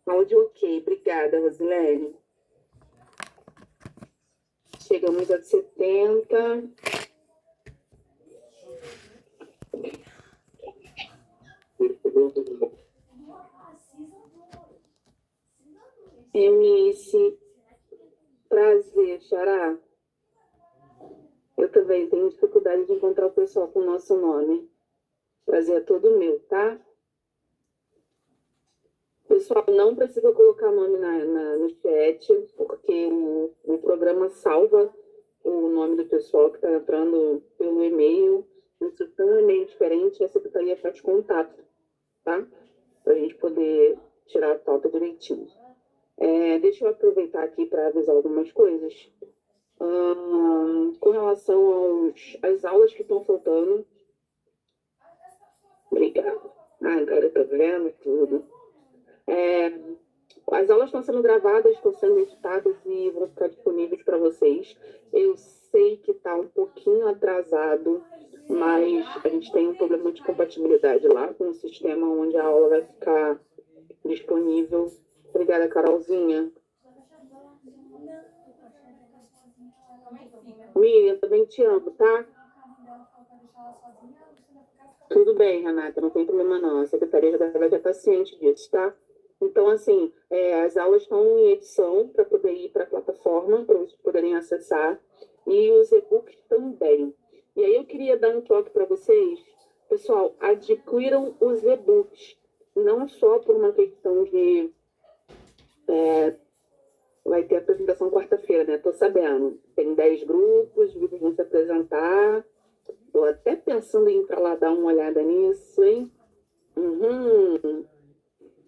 Áudio ok. Obrigada, Rosilene. Chegamos a 70. MS, prazer, Xará. Eu também tenho dificuldade de encontrar o pessoal com o nosso nome. Prazer é todo meu, tá? Pessoal, não precisa colocar nome no chat, porque o programa salva o nome do pessoal que está entrando pelo e-mail. Isso é um e-mail diferente, a secretaria faz contato, tá? Para a gente poder tirar a pauta direitinho. Deixa eu aproveitar aqui para avisar algumas coisas. Com relação às aulas que estão faltando. Obrigada. Agora tá vendo tudo. As aulas estão sendo gravadas, estão sendo editadas e vão ficar disponíveis para vocês. Eu sei que está um pouquinho atrasado, mas a gente tem um problema de compatibilidade lá com o sistema onde a aula vai ficar disponível. Obrigada, Carolzinha. Miriam, também te amo, tá? Tudo bem, Renata, não tem problema não. A secretaria já está ciente disso, tá? Então, assim, as aulas estão em edição para poder ir para a plataforma, para vocês poderem acessar, e os e-books também. E aí eu queria dar um toque para vocês. Pessoal, adquiram os e-books, não só por uma questão de... vai ter apresentação quarta-feira, né? Tô sabendo. Tem 10 grupos, os grupos vão se apresentar. Tô até pensando em ir para lá dar uma olhada nisso, hein?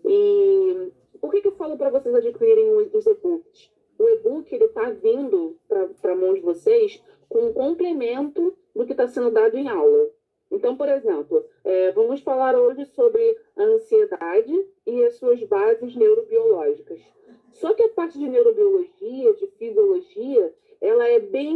E por que eu falo para vocês adquirirem os e-books? O e-book está vindo para a mão de vocês com um complemento do que está sendo dado em aula. Então, por exemplo, vamos falar hoje sobre a ansiedade e as suas bases neurobiológicas. Só que a parte de neurobiologia, de fisiologia, ela é bem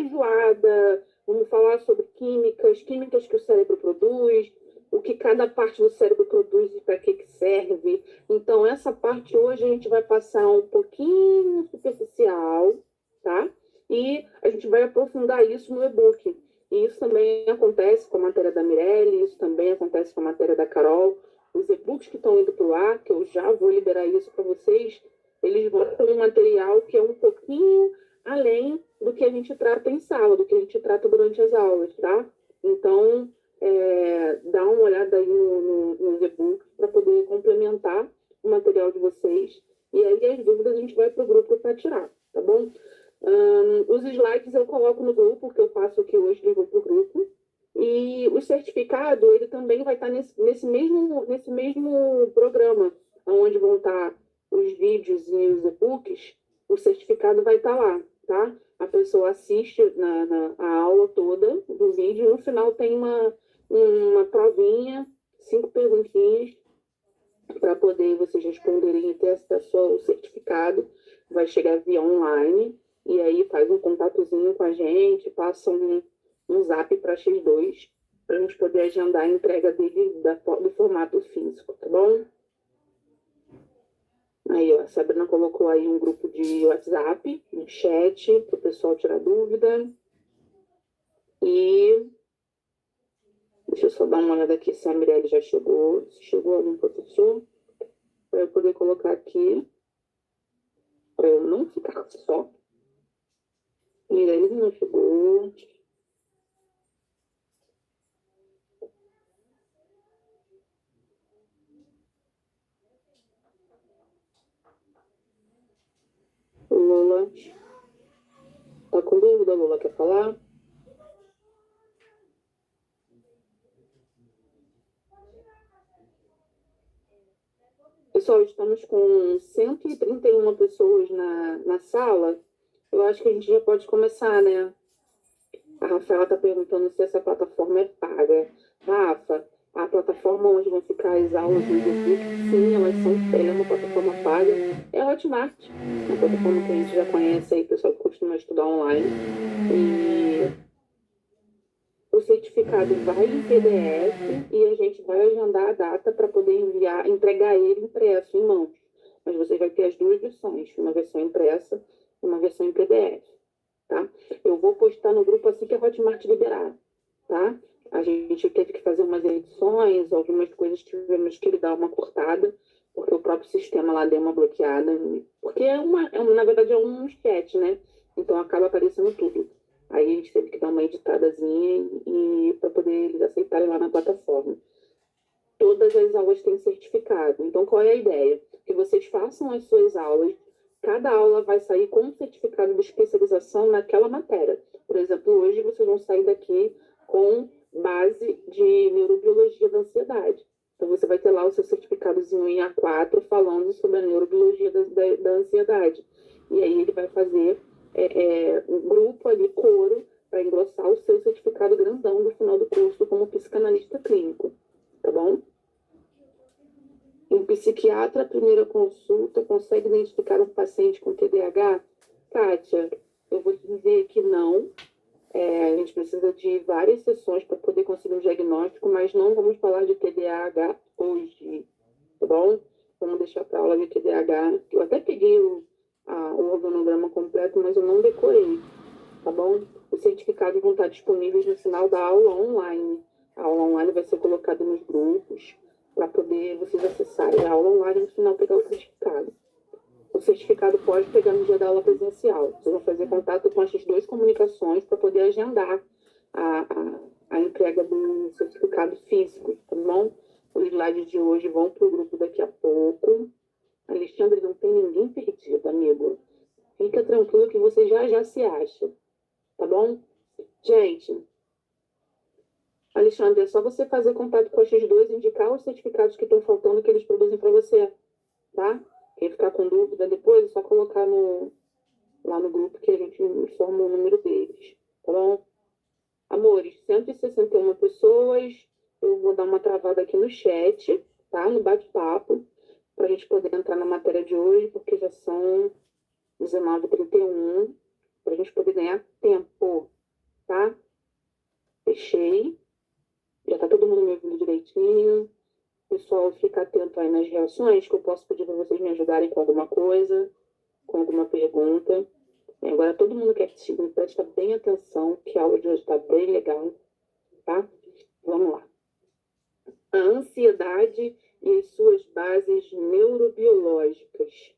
enjoada. Vamos falar sobre químicas que o cérebro produz, o que cada parte do cérebro produz e para que serve. Então, essa parte hoje a gente vai passar um pouquinho superficial, tá? E a gente vai aprofundar isso no e-book. E isso também acontece com a matéria da Mirelle, isso também acontece com a matéria da Carol. Os e-books que estão indo para o ar, que eu já vou liberar isso para vocês, eles vão ter um material que é um pouquinho além do que a gente trata em sala, do que a gente trata durante as aulas, tá? Então, dá uma olhada aí nos e-books para poder complementar o material de vocês. E aí, as dúvidas a gente vai para o grupo para tirar, tá bom? Os slides eu coloco no grupo, que eu faço aqui hoje, eu vou para o grupo. E o certificado, ele também vai estar nesse mesmo programa, onde vão estar os vídeos e os e-books. O certificado vai estar lá, tá? A pessoa assiste a aula toda do vídeo e no final tem uma provinha, 5 perguntinhas para poder vocês responderem e ter acesso ao certificado. Vai chegar via online e aí faz um contatozinho com a gente, passa um zap para X2 para a gente poder agendar a entrega dele do formato físico, tá bom? Aí, ó, a Sabrina colocou aí um grupo de WhatsApp, um chat, para o pessoal tirar dúvida. E deixa eu só dar uma olhada aqui se a Mirelle já chegou. Se chegou algum professor, para eu poder colocar aqui, para eu não ficar só. Mirelle não chegou. Lola. Tá com dúvida, Lola? Quer falar? Pessoal, estamos com 131 pessoas na sala. Eu acho que a gente já pode começar, né? A Rafaela está perguntando se essa plataforma é paga. Rafa, a plataforma onde vão ficar as aulas do e-book, sim, ela é uma plataforma paga. É a Hotmart, uma plataforma que a gente já conhece aí, pessoal que costuma estudar online. E o certificado vai em PDF e a gente vai agendar a data para poder entregar ele impresso em mãos. mas você vai ter as duas versões, uma versão impressa e uma versão em PDF, tá? Eu vou postar no grupo assim que a Hotmart liberar, tá? A gente teve que fazer umas edições, algumas coisas tivemos que dar uma cortada, porque o próprio sistema lá deu uma bloqueada, porque na verdade é um chat, né? Então acaba aparecendo tudo. Aí a gente teve que dar uma editadazinha e para poder eles aceitarem lá na plataforma. Todas as aulas têm certificado. Então, qual é a ideia? Que vocês façam as suas aulas, cada aula vai sair com um certificado de especialização naquela matéria. Por exemplo, hoje vocês vão sair daqui com base de neurobiologia da ansiedade. Então, você vai ter lá o seu certificadozinho em A4 falando sobre a neurobiologia da ansiedade. E aí ele vai fazer um grupo ali, coro, para engrossar o seu certificado grandão no final do curso como psicanalista clínico. Tá bom? Um psiquiatra, a primeira consulta, consegue identificar um paciente com TDAH? Kátia, eu vou te dizer que não. A gente precisa de várias sessões para poder conseguir um diagnóstico, mas não vamos falar de TDAH hoje, tá bom? Vamos deixar para a aula de TDAH. Eu até peguei o organograma completo, mas eu não decorei, tá bom? Os certificados vão estar disponíveis no final da aula online. A aula online vai ser colocada nos grupos para poder vocês acessarem a aula online e no final pegar o certificado. O certificado pode pegar no dia da aula presencial. Vocês vão fazer contato com essas duas comunicações para poder agendar a entrega do certificado físico, tá bom? Os slides de hoje vão para o grupo daqui a pouco. Alexandre, não tem ninguém perdido, amigo. Fica tranquilo que você já se acha, tá bom? Gente, Alexandre, é só você fazer contato com esses dois, indicar os certificados que estão faltando que eles produzem para você, tá? Quem ficar com dúvida depois, é só colocar lá no grupo que a gente informa o número deles, tá bom? Amores, 161 pessoas, eu vou dar uma travada aqui no chat, tá? No bate-papo, para a gente poder entrar na matéria de hoje, porque já são 19h31, para a gente poder ganhar tempo, tá? Fechei. Já tá todo mundo me ouvindo direitinho. Pessoal, fica atento aí nas reações, que eu posso pedir para vocês me ajudarem com alguma coisa, com alguma pergunta. Agora, todo mundo que assistiu, presta bem atenção, que a aula de hoje está bem legal, tá? Vamos lá. A ansiedade e as suas bases neurobiológicas.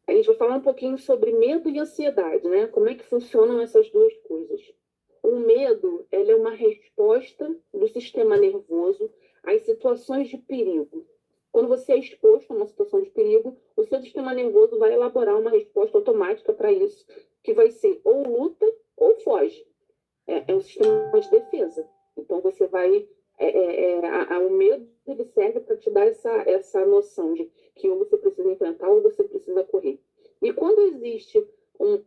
A gente vai falar um pouquinho sobre medo e ansiedade, né? Como é que funcionam essas duas coisas. O medo, ele é uma resposta do sistema nervoso às situações de perigo. Quando você é exposto a uma situação de perigo, o seu sistema nervoso vai elaborar uma resposta automática para isso, que vai ser ou luta ou foge. É um sistema de defesa. Então, você vai... o medo ele serve para te dar essa noção de que ou você precisa enfrentar ou você precisa correr. E quando existe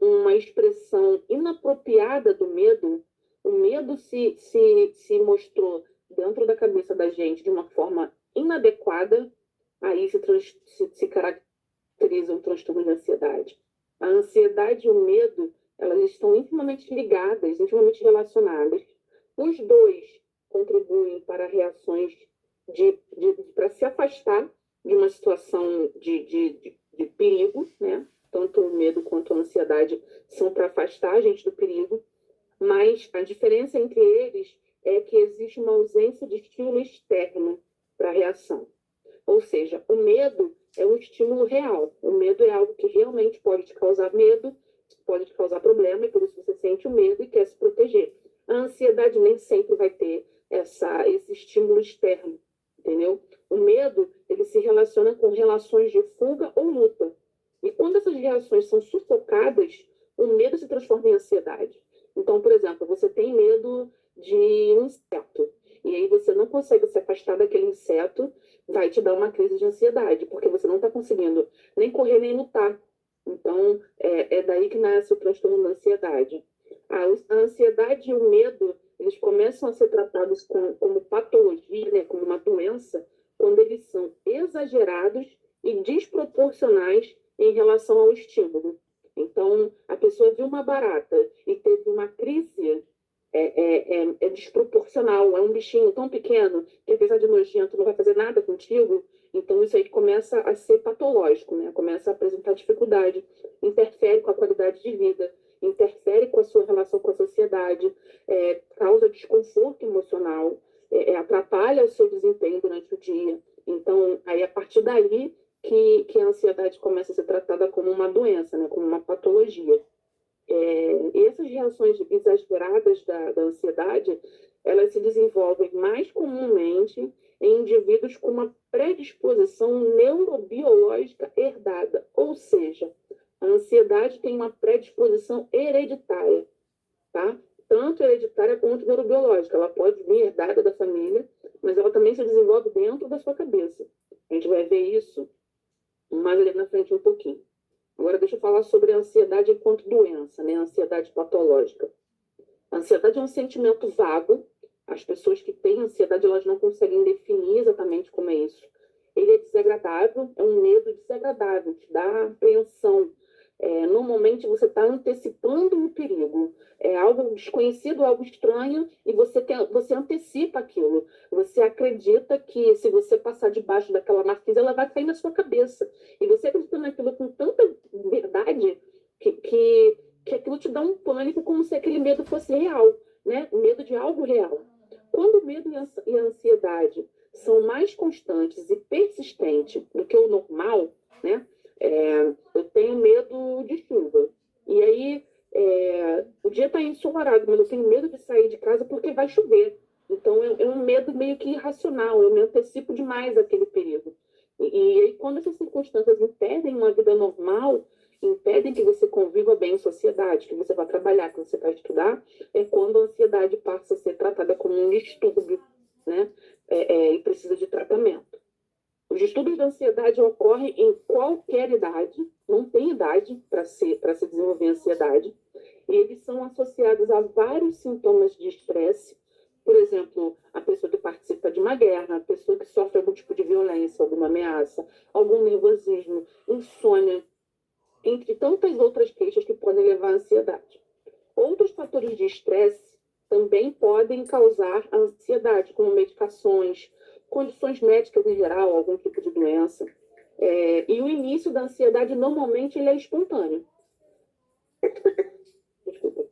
uma expressão inapropriada do medo, o medo se mostrou dentro da cabeça da gente de uma forma inadequada, aí se caracteriza um transtorno de ansiedade. A ansiedade e o medo, elas estão intimamente ligadas, intimamente relacionadas. Os dois contribuem para reações para se afastar de uma situação de perigo, né? Tanto o medo quanto a ansiedade são para afastar a gente do perigo, mas a diferença entre eles é que existe uma ausência de estímulo externo para a reação. Ou seja, o medo é um estímulo real. O medo é algo que realmente pode te causar medo, pode te causar problema, e por isso você sente o medo e quer se proteger. A ansiedade nem sempre vai ter esse estímulo externo, entendeu? O medo, ele se relaciona com relações de fuga ou luta. E quando essas reações são sufocadas, o medo se transforma em ansiedade. Então, por exemplo, você tem medo de um inseto, e aí você não consegue se afastar daquele inseto, vai te dar uma crise de ansiedade, porque você não está conseguindo nem correr nem lutar. Então, é daí que nasce o transtorno da ansiedade. A ansiedade e o medo, eles começam a ser tratados como patologia, né, como uma doença, quando eles são exagerados e desproporcionais em relação ao estímulo. Então, a pessoa viu uma barata e teve uma crise, é desproporcional, é um bichinho tão pequeno que, apesar de nojento, não vai fazer nada contigo, então Então, isso aí começa a ser patológico, né? Começa a apresentar dificuldade, interfere com a qualidade de vida, interfere com a sua relação com a sociedade, causa desconforto emocional, atrapalha o seu desempenho durante o dia. Então, aí a partir daí que a ansiedade começa a ser tratada como uma doença, né? Como uma patologia. E essas reações exageradas da ansiedade, elas se desenvolvem mais comumente em indivíduos com uma predisposição neurobiológica herdada, ou seja, a ansiedade tem uma predisposição hereditária, tá? Tanto hereditária quanto neurobiológica. Ela pode vir herdada da família, mas ela também se desenvolve dentro da sua cabeça. A gente vai ver isso mais ali na frente um pouquinho. Agora, deixa eu falar sobre a ansiedade enquanto doença, né? A ansiedade patológica. A ansiedade é um sentimento vago. As pessoas que têm ansiedade, elas não conseguem definir exatamente como é isso. Ele é desagradável, é um medo desagradável, te dá apreensão. Normalmente, você está antecipando um perigo. É algo desconhecido, algo estranho, e você antecipa aquilo. Você acredita que se você passar debaixo daquela marquise, ela vai cair na sua cabeça. E você acredita naquilo com tanta verdade que aquilo te dá um pânico como se aquele medo fosse real, né? O medo de algo real. Quando o medo e a ansiedade são mais constantes e persistentes do que o normal, né? Eu tenho medo de chuva. E aí, o dia está ensolarado, mas eu tenho medo de sair de casa porque vai chover. Então, é um medo meio que irracional. Eu me antecipo demais aquele perigo. E aí, quando essas circunstâncias impedem uma vida normal, impedem que você conviva bem em sociedade, que você vá trabalhar, que você vá estudar, é quando a ansiedade passa a ser tratada como um distúrbio, né? E precisa de tratamento. Os distúrbios da ansiedade ocorrem em qualquer idade, não tem idade para se desenvolver ansiedade, e eles são associados a vários sintomas de estresse. Por exemplo, a pessoa que participa de uma guerra, a pessoa que sofre algum tipo de violência, alguma ameaça, algum nervosismo, insônia, entre tantas outras queixas que podem levar à ansiedade. Outros fatores de estresse também podem causar ansiedade, como medicações, condições médicas em geral, algum tipo de doença. E o início da ansiedade, normalmente, ele é espontâneo. Desculpa.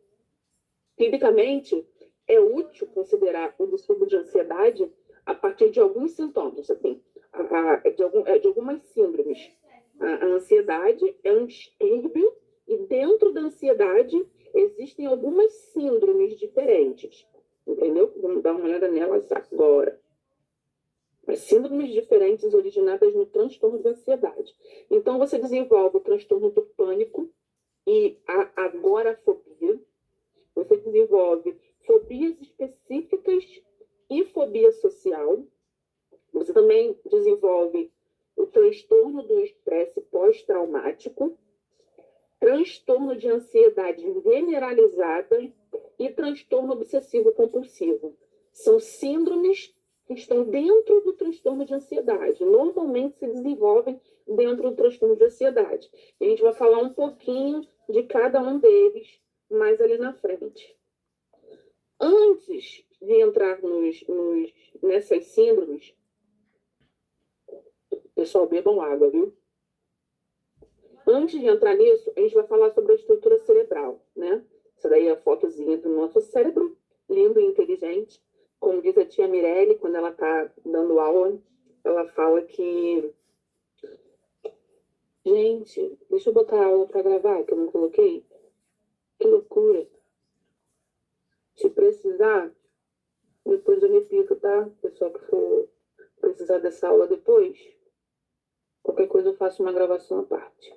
Clinicamente, é útil considerar o distúrbio de ansiedade a partir de alguns sintomas, assim, de algumas síndromes. A ansiedade é um distúrbio e dentro da ansiedade existem algumas síndromes diferentes, entendeu? Vamos dar uma olhada nelas agora. As síndromes diferentes originadas no transtorno de ansiedade. Então, você desenvolve o transtorno do pânico e a agorafobia. Você desenvolve fobias específicas e fobia social. Você também desenvolve o transtorno do estresse pós-traumático, transtorno de ansiedade generalizada e transtorno obsessivo-compulsivo. São síndromes que estão dentro do transtorno de ansiedade. Normalmente se desenvolvem dentro do transtorno de ansiedade. E a gente vai falar um pouquinho de cada um deles mais ali na frente. Antes de entrar nessas síndromes, pessoal, bebam água, viu? Antes de entrar nisso, a gente vai falar sobre a estrutura cerebral, né? Essa daí é a fotozinha do nosso cérebro, lindo e inteligente. Como diz a tia Mirelle, quando ela está dando aula, ela fala que... Gente, deixa eu botar a aula para gravar, que eu não coloquei. Que loucura. Se precisar, depois eu repito, tá? Pessoal que for precisar dessa aula depois, qualquer coisa eu faço uma gravação à parte.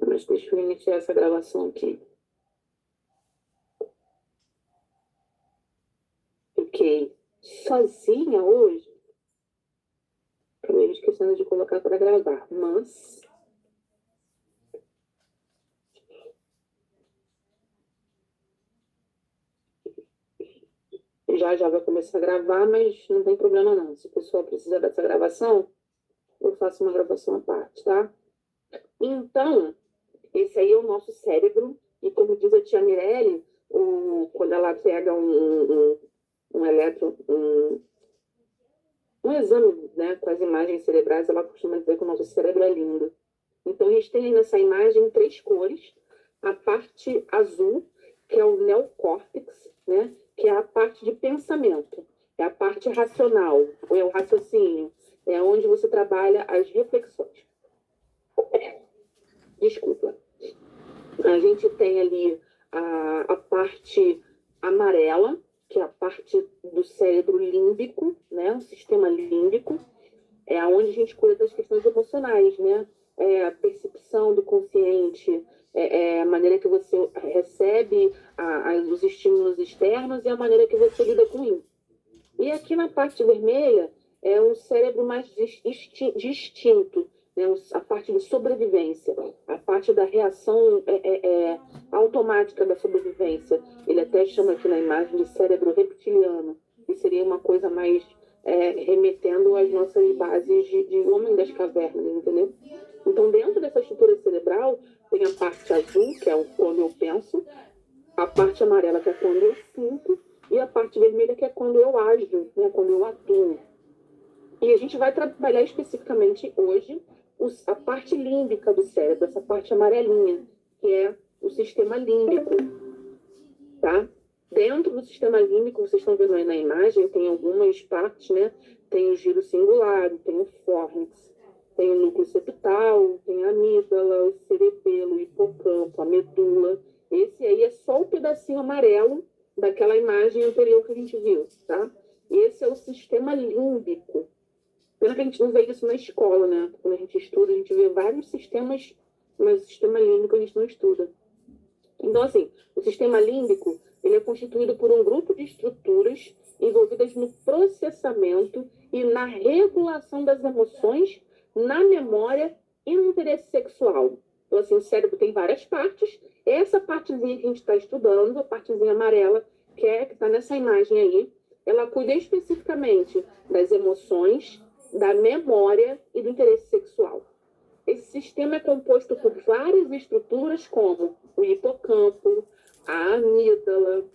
Mas deixa eu iniciar essa gravação aqui. Fiquei sozinha hoje. Acabei esquecendo de colocar para gravar, mas... Já vai começar a gravar, mas não tem problema não. Se o pessoal precisar dessa gravação, eu faço uma gravação à parte, tá? Então, esse aí é o nosso cérebro, e como diz a tia Mirelle, quando ela pega um Um exame, né, com as imagens cerebrais, ela costuma dizer que o nosso cérebro é lindo. Então, a gente tem aí nessa imagem 3 cores. A parte azul, que é o neocórtex, né, que é a parte de pensamento, é a parte racional, ou é o raciocínio, é onde você trabalha as reflexões. Desculpa. A gente tem ali a parte amarela, que é a parte do cérebro límbico, né, o sistema límbico, é onde a gente cuida das questões emocionais, né? É a percepção do consciente, é a maneira que você recebe os estímulos externos e a maneira que você lida com isso. E aqui na parte vermelha é o cérebro mais distinto, né? A parte de sobrevivência, a parte da reação automática da sobrevivência. Ele até chama aqui na imagem de cérebro reptiliano, que seria uma coisa mais remetendo às nossas bases de homem das cavernas, entendeu? Então, dentro dessa estrutura cerebral, tem a parte azul, que é quando eu penso, a parte amarela, que é quando eu sinto, e a parte vermelha, que é quando eu ajo, né, quando eu atuo. E a gente vai trabalhar especificamente hoje a parte límbica do cérebro, essa parte amarelinha, que é o sistema límbico, tá? Dentro do sistema límbico, vocês estão vendo aí na imagem, tem algumas partes, né? Tem o giro cingulado, tem o fórnix, tem o núcleo septal, tem a amígdala, o cerebelo, o hipocampo, a medula. Esse aí é só o pedacinho amarelo daquela imagem anterior que a gente viu, tá? Esse é o sistema límbico. Pena que a gente não vê isso na escola, né? Quando a gente estuda, a gente vê vários sistemas, mas o sistema límbico a gente não estuda. Então, assim, o sistema límbico, ele é constituído por um grupo de estruturas envolvidas no processamento e na regulação das emoções, na memória e no interesse sexual. Então, assim, o cérebro tem várias partes. Essa partezinha que a gente está estudando, a partezinha amarela, que está nessa imagem aí, ela cuida especificamente das emoções, da memória e do interesse sexual. Esse sistema é composto por várias estruturas, como o hipocampo, a amígdala,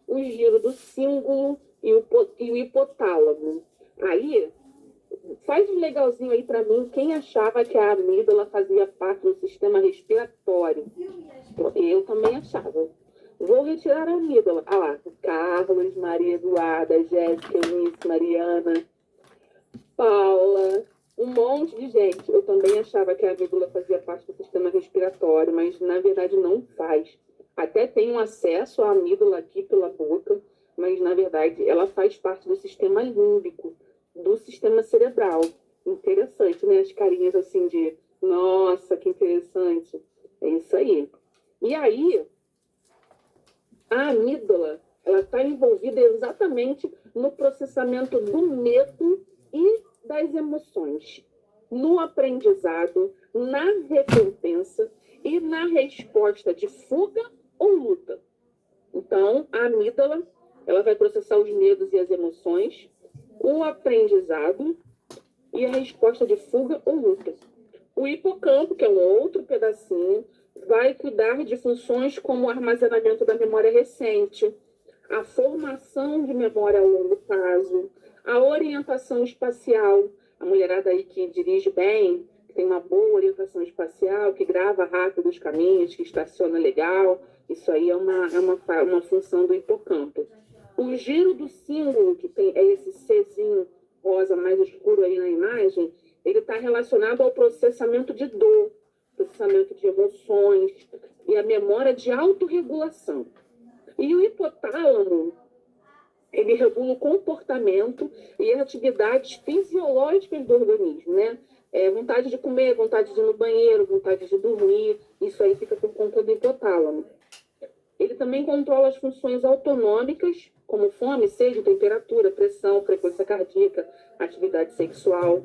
o giro do cíngulo e o hipotálamo. Aí, faz um legalzinho aí para mim, quem achava que a amígdala fazia parte do sistema respiratório. Eu também achava. Vou retirar a amígdala. Ah lá, Carlos, Maria Eduarda, Jéssica, Eunice, Mariana, Paula, um monte de gente. Eu também achava que a amígdala fazia parte do sistema respiratório, mas na verdade não faz. Até tem um acesso à amígdala aqui pela boca, mas na verdade ela faz parte do sistema límbico, do sistema cerebral. Interessante, né? As carinhas assim de, nossa, que interessante. É isso aí. E aí, a amígdala, ela está envolvida exatamente no processamento do medo e das emoções, no aprendizado, na recompensa e na resposta de fuga ou luta. Então, a amígdala, ela vai processar os medos e as emoções, o aprendizado e a resposta de fuga ou luta. O hipocampo, que é um outro pedacinho, vai cuidar de funções como o armazenamento da memória recente, a formação de memória a longo prazo, a orientação espacial, a mulherada aí que dirige bem, que tem uma boa orientação espacial, que grava rápido os caminhos, que estaciona legal, isso aí é uma função do hipocampo. O giro do símbolo, que tem, é esse Czinho rosa mais escuro aí na imagem, ele está relacionado ao processamento de dor, processamento de emoções e a memória de autorregulação. E o hipotálamo, ele regula o comportamento e as atividades fisiológicas do organismo, né? Vontade de comer, vontade de ir no banheiro, vontade de dormir, isso aí fica por conta do hipotálamo. Ele também controla as funções autonômicas, como fome, sede, temperatura, pressão, frequência cardíaca, atividade sexual,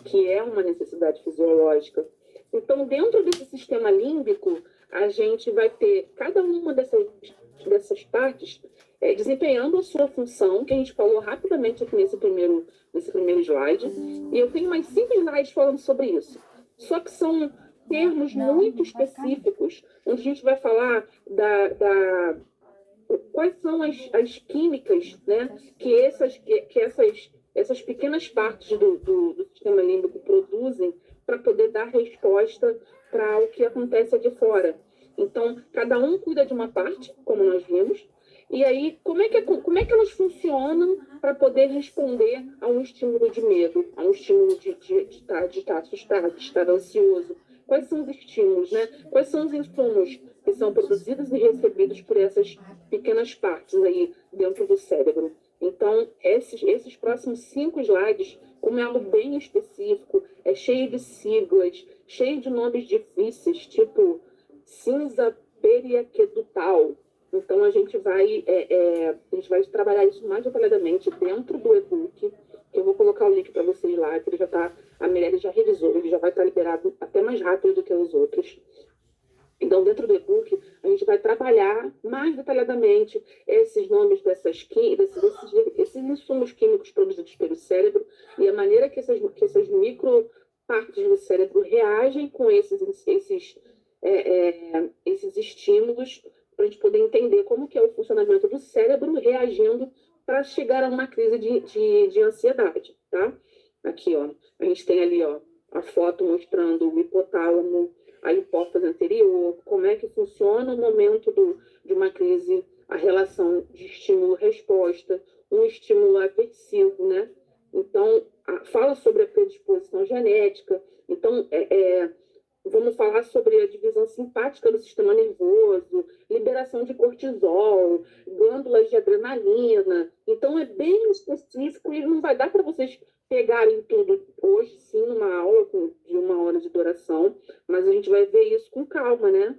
que é uma necessidade fisiológica. Então, dentro desse sistema límbico, a gente vai ter cada uma dessas partes desempenhando a sua função, que a gente falou rapidamente aqui nesse primeiro slide. E eu tenho mais 5 slides falando sobre isso. Só que são termos muito específicos, onde a gente vai falar quais são as químicas, né, que essas essas pequenas partes do sistema límbico produzem para poder dar resposta para o que acontece aqui fora. Então, cada um cuida de uma parte, como nós vimos, e aí, como é que elas funcionam para poder responder a um estímulo de medo, a um estímulo de estar assustado, de estar ansioso? Quais são os estímulos, né? Quais são os insumos que são produzidos e recebidos por essas pequenas partes aí dentro do cérebro? Então, esses próximos 5 slides, como é algo bem específico, é cheio de siglas, cheio de nomes difíceis, tipo cinza periaquedutal. Então, a gente vai trabalhar isso mais detalhadamente dentro do e-book, que eu vou colocar o link para vocês lá, que ele já está, a Mirelle já revisou, ele já vai estar liberado até mais rápido do que os outros. Então, dentro do e-book, a gente vai trabalhar mais detalhadamente esses nomes esses insumos químicos produzidos pelo cérebro e a maneira que essas micro partes do cérebro reagem com esses estímulos, para a gente poder entender como que é o funcionamento do cérebro reagindo para chegar a uma crise de ansiedade, tá? Aqui, ó, a gente tem ali, ó, a foto mostrando o hipotálamo, a hipófise anterior, como é que funciona o momento de uma crise, a relação de estímulo-resposta, um estímulo aversivo, né? Então, fala sobre a predisposição genética. Então, vamos falar sobre a divisão simpática do sistema nervoso, liberação de cortisol, glândulas de adrenalina. Então, é bem específico e não vai dar para vocês pegarem tudo hoje, sim, numa aula de 1 hora de duração, mas a gente vai ver isso com calma, né?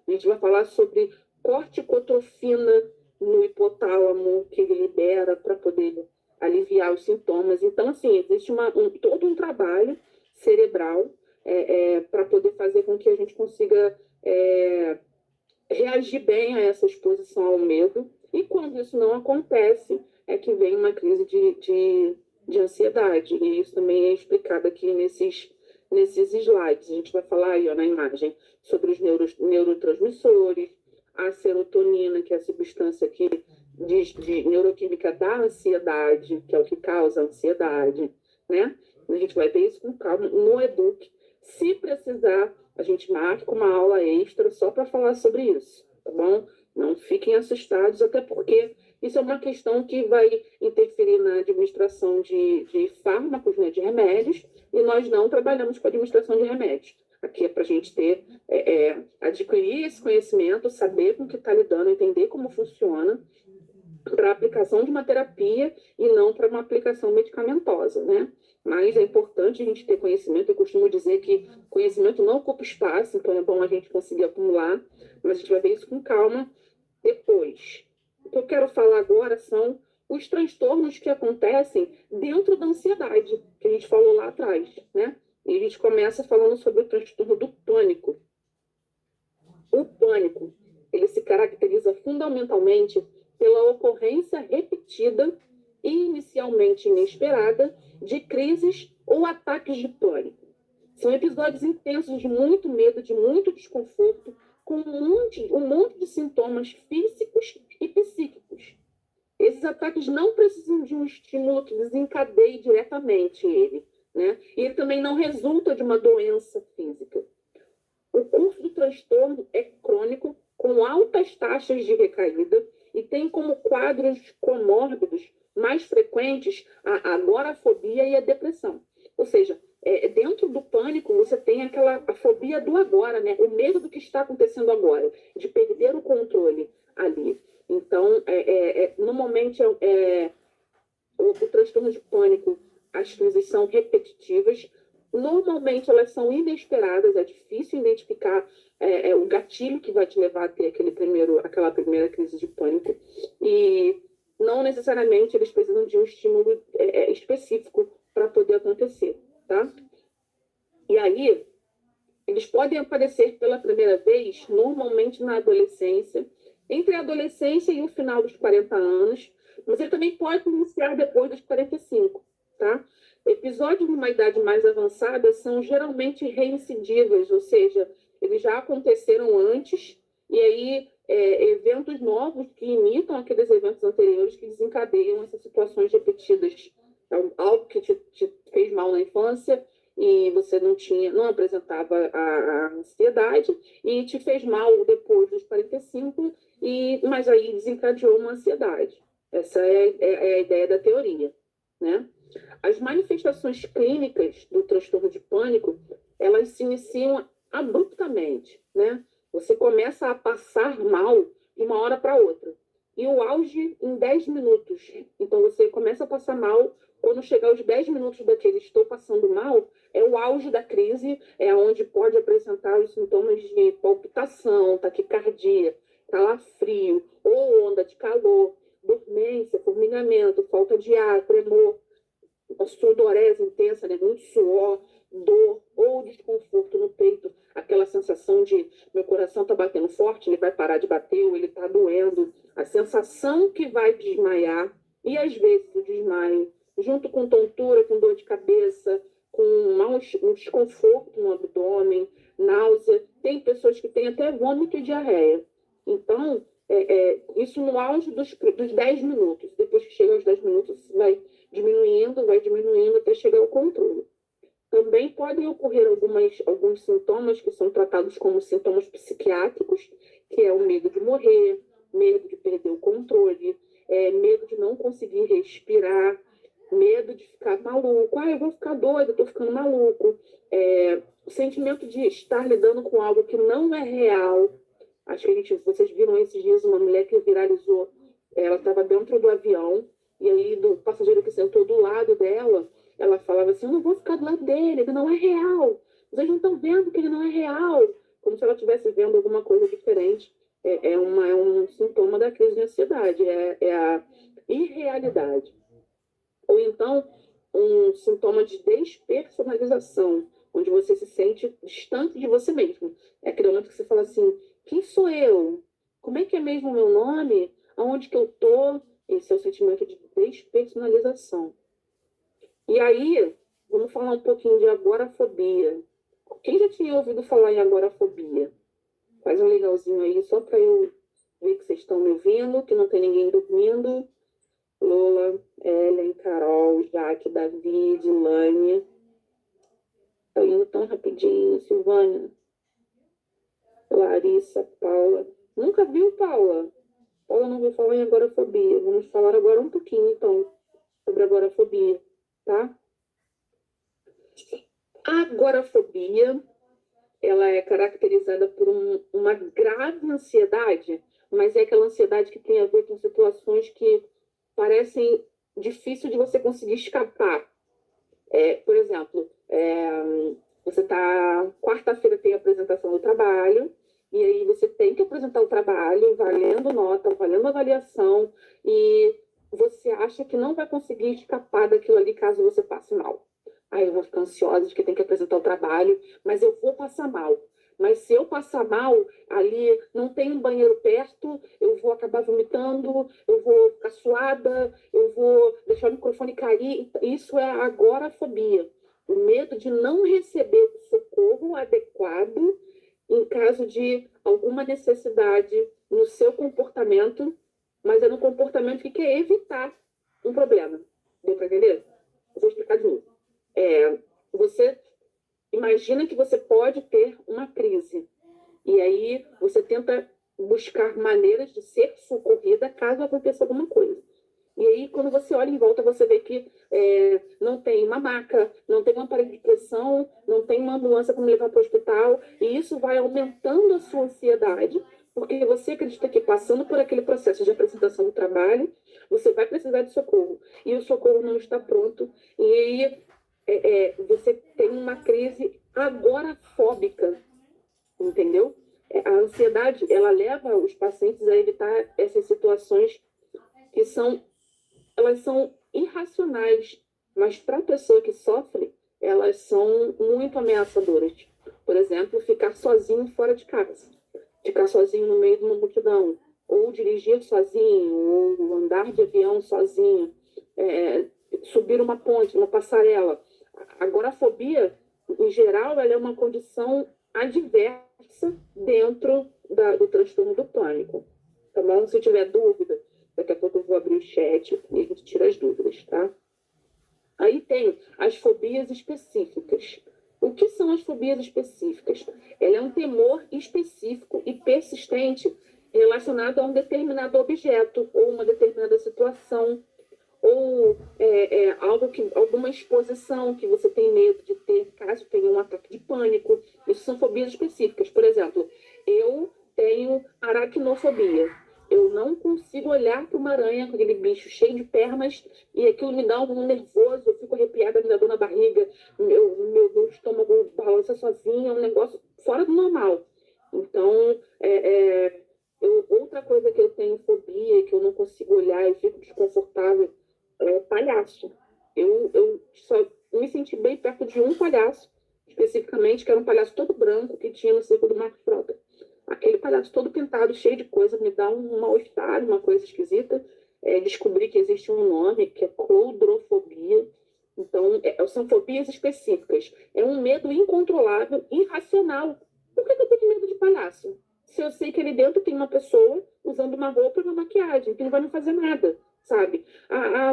A gente vai falar sobre corticotrofina no hipotálamo, que ele libera para poder aliviar os sintomas. Então, assim, existe todo um trabalho cerebral para poder fazer com que a gente consiga reagir bem a essa exposição ao medo. E quando isso não acontece, é que vem uma crise de ansiedade. E isso também é explicado aqui nesses slides. A gente vai falar aí, ó, na imagem sobre os neurotransmissores, a serotonina, que é a substância que de neuroquímica da ansiedade, que é o que causa a ansiedade, né? A gente vai ver isso com calma no e-book. Se precisar, a gente marca uma aula extra só para falar sobre isso, tá bom? Não fiquem assustados, até porque isso é uma questão que vai interferir na administração de fármacos, né, de remédios, e nós não trabalhamos com administração de remédios. Aqui é para a gente adquirir esse conhecimento, saber com o que está lidando, entender como funciona, para a aplicação de uma terapia e não para uma aplicação medicamentosa, né? Mas é importante a gente ter conhecimento. Eu costumo dizer que conhecimento não ocupa espaço, então é bom a gente conseguir acumular, mas a gente vai ver isso com calma depois. O que eu quero falar agora são os transtornos que acontecem dentro da ansiedade, que a gente falou lá atrás, né? E a gente começa falando sobre o transtorno do pânico. O pânico, ele se caracteriza fundamentalmente pela ocorrência repetida e inicialmente inesperada de crises ou ataques de pânico. São episódios intensos de muito medo, de muito desconforto, com um monte de sintomas físicos e psíquicos. Esses ataques não precisam de um estímulo que desencadeie diretamente ele, né? E ele também não resulta de uma doença física. O curso do transtorno é crônico, com altas taxas de recaída, e tem como quadros comórbidos mais frequentes a agorafobia e a depressão. Ou seja, dentro do pânico você tem a fobia do agora, né? O medo do que está acontecendo agora, de perder o controle ali. Então, normalmente, o transtorno de pânico, as crises são repetitivas. Normalmente elas são inesperadas, é difícil identificar o gatilho que vai te levar a ter aquela primeira crise de pânico. E não necessariamente eles precisam de um estímulo específico para poder acontecer, tá? E aí, eles podem aparecer pela primeira vez, normalmente na adolescência, entre a adolescência e o final dos 40 anos, mas ele também pode iniciar depois dos 45, tá? Episódios numa idade mais avançada são geralmente reincidivas, ou seja, eles já aconteceram antes e aí eventos novos que imitam aqueles eventos anteriores que desencadeiam essas situações repetidas. Algo que te fez mal na infância e você não apresentava a ansiedade e te fez mal depois dos 45, mas aí desencadeou uma ansiedade. Essa é a ideia da teoria, né? As manifestações clínicas do transtorno de pânico, elas se iniciam abruptamente, né? Você começa a passar mal de uma hora para outra. E o auge em 10 minutos. Então, você começa a passar mal. Quando chegar aos 10 minutos daquele estou passando mal, é o auge da crise, é onde pode apresentar os sintomas de palpitação, taquicardia, calafrio, ou onda de calor, dormência, formigamento, falta de ar, tremor, sudorese intensa, né? Muito suor, dor ou desconforto no peito, aquela sensação de meu coração está batendo forte, ele vai parar de bater ou ele está doendo, a sensação que vai desmaiar e às vezes o desmaio, junto com tontura, com dor de cabeça, com um desconforto no abdômen, náusea, tem pessoas que têm até vômito e diarreia. Então, isso no auge dos 10 minutos. Depois que chega aos 10 minutos, vai diminuindo até chegar ao controle. Também podem ocorrer alguns sintomas que são tratados como sintomas psiquiátricos, que é o medo de morrer, medo de perder o controle, medo de não conseguir respirar, medo de ficar maluco. Eu vou ficar doido, estou ficando maluco. O sentimento de estar lidando com algo que não é real. Acho que vocês viram esses dias uma mulher que viralizou. Ela estava dentro do avião, e aí do passageiro que sentou do lado dela, ela falava assim, eu não vou ficar do lado dele, ele não é real. Vocês não estão vendo que ele não é real. Como se ela estivesse vendo alguma coisa diferente. É um sintoma da crise de ansiedade, é a irrealidade. Ou então, um sintoma de despersonalização, onde você se sente distante de você mesmo. É aquele momento que você fala assim, quem sou eu? Como é que é mesmo o meu nome? Aonde que eu estou? Esse é o sentimento de despersonalização. E aí, vamos falar um pouquinho de agorafobia. Quem já tinha ouvido falar em agorafobia? Faz um legalzinho aí, só para eu ver que vocês estão me ouvindo, que não tem ninguém dormindo. Lola, Ellen, Carol, Jaque, David, Lânia. Tá indo tão rapidinho, Silvânia. Larissa, Paula. Nunca viu, Paula? Paula não viu falar em agorafobia. Vamos falar agora um pouquinho, então, sobre agorafobia, tá? A agorafobia, ela é caracterizada por uma grave ansiedade, mas é aquela ansiedade que tem a ver com situações que parecem difícil de você conseguir escapar. Por exemplo, você está... Quarta-feira tem a apresentação do trabalho, e aí você tem que apresentar o trabalho, valendo nota, valendo avaliação, e você acha que não vai conseguir escapar daquilo ali caso você passe mal. Eu vou ficar ansiosa de que tem que apresentar o trabalho, mas eu vou passar mal. Mas se eu passar mal, ali não tem um banheiro perto, eu vou acabar vomitando, eu vou ficar suada, eu vou deixar o microfone cair. Isso é a agorafobia. O medo de não receber o socorro adequado em caso de alguma necessidade no seu comportamento, mas é no comportamento que quer evitar um problema. Deu para entender? Eu vou explicar de novo. Você imagina que você pode ter uma crise. E aí você tenta buscar maneiras de ser socorrida caso aconteça alguma coisa. E aí, quando você olha em volta, você vê que não tem uma maca, não tem um aparelho de pressão, não tem uma ambulância para me levar para o hospital. E isso vai aumentando a sua ansiedade, porque você acredita que passando por aquele processo de apresentação do trabalho, você vai precisar de socorro. E o socorro não está pronto. E aí você tem uma crise agorafóbica, entendeu? A ansiedade, ela leva os pacientes a evitar essas situações que elas são irracionais, mas para a pessoa que sofre, elas são muito ameaçadoras. Por exemplo, ficar sozinho fora de casa, ficar sozinho no meio de uma multidão, ou dirigir sozinho, ou andar de avião sozinho, subir uma ponte, uma passarela. A agorafobia, em geral, ela é uma condição adversa dentro do transtorno do pânico. Tá bom? Se tiver dúvida, daqui a pouco eu vou abrir o chat e a gente tira as dúvidas, tá? Aí tem as fobias específicas. O que são as fobias específicas? Ela é um temor específico e persistente relacionado a um determinado objeto ou uma determinada situação ou alguma exposição que você tem medo de ter caso tenha um ataque de pânico. Isso são fobias específicas. Por exemplo, eu tenho aracnofobia. Eu não consigo olhar para uma aranha com aquele bicho cheio de pernas e aquilo me dá um nervoso, eu fico arrepiada, me dá dor na barriga, meu estômago balança sozinho, é um negócio fora do normal. Então, outra coisa que eu tenho fobia, que eu não consigo olhar, eu fico desconfortável, é palhaço. Eu só me senti bem perto de um palhaço, especificamente, que era um palhaço todo branco que tinha no circo do Marcos Frota. Aquele palhaço todo pintado, cheio de coisa, me dá um mal-estar, uma coisa esquisita. Descobri que existe um nome, que é cloudrofobia. Então, são fobias específicas. É um medo incontrolável, irracional. Por que eu tenho medo de palhaço? Se eu sei que ali dentro tem uma pessoa usando uma roupa e uma maquiagem, que não vai me fazer nada, sabe?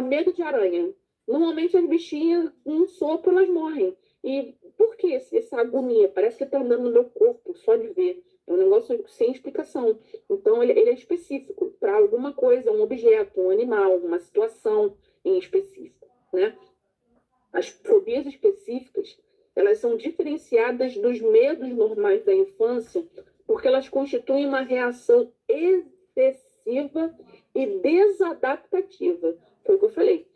Medo de aranha. Normalmente as bichinhas, um sopro, elas morrem. E por que essa agonia? Parece que está andando no meu corpo, só de ver. É um negócio sem explicação. Então, ele é específico para alguma coisa, um objeto, um animal, uma situação em específico, né? As fobias específicas, elas são diferenciadas dos medos normais da infância porque elas constituem uma reação excessiva e desadaptativa. Foi o que eu falei.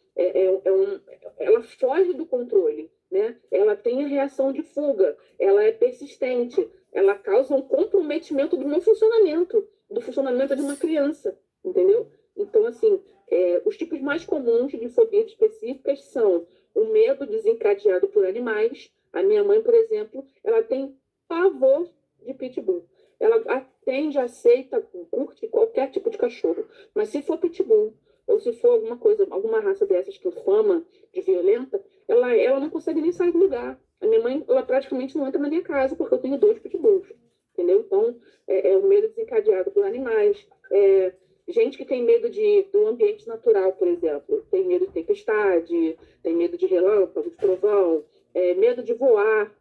Ela foge do controle, né? Ela tem a reação de fuga, ela é persistente, ela causa um comprometimento do meu funcionamento, do funcionamento de uma criança, entendeu? Então, assim, os tipos mais comuns de fobias específicas são o medo desencadeado por animais. A minha mãe, por exemplo, ela tem pavor de pitbull. Ela atende, aceita, curte qualquer tipo de cachorro. Mas se for pitbull, ou se for alguma coisa, alguma raça dessas que fama de violenta, ela não consegue nem sair do lugar. A minha mãe, ela praticamente não entra na minha casa porque eu tenho 2 pitbulls, entendeu? Então, o medo desencadeado por animais. Gente que tem medo do ambiente natural, por exemplo. Tem medo de tempestade, tem medo de relâmpago, de trovão, medo de voar,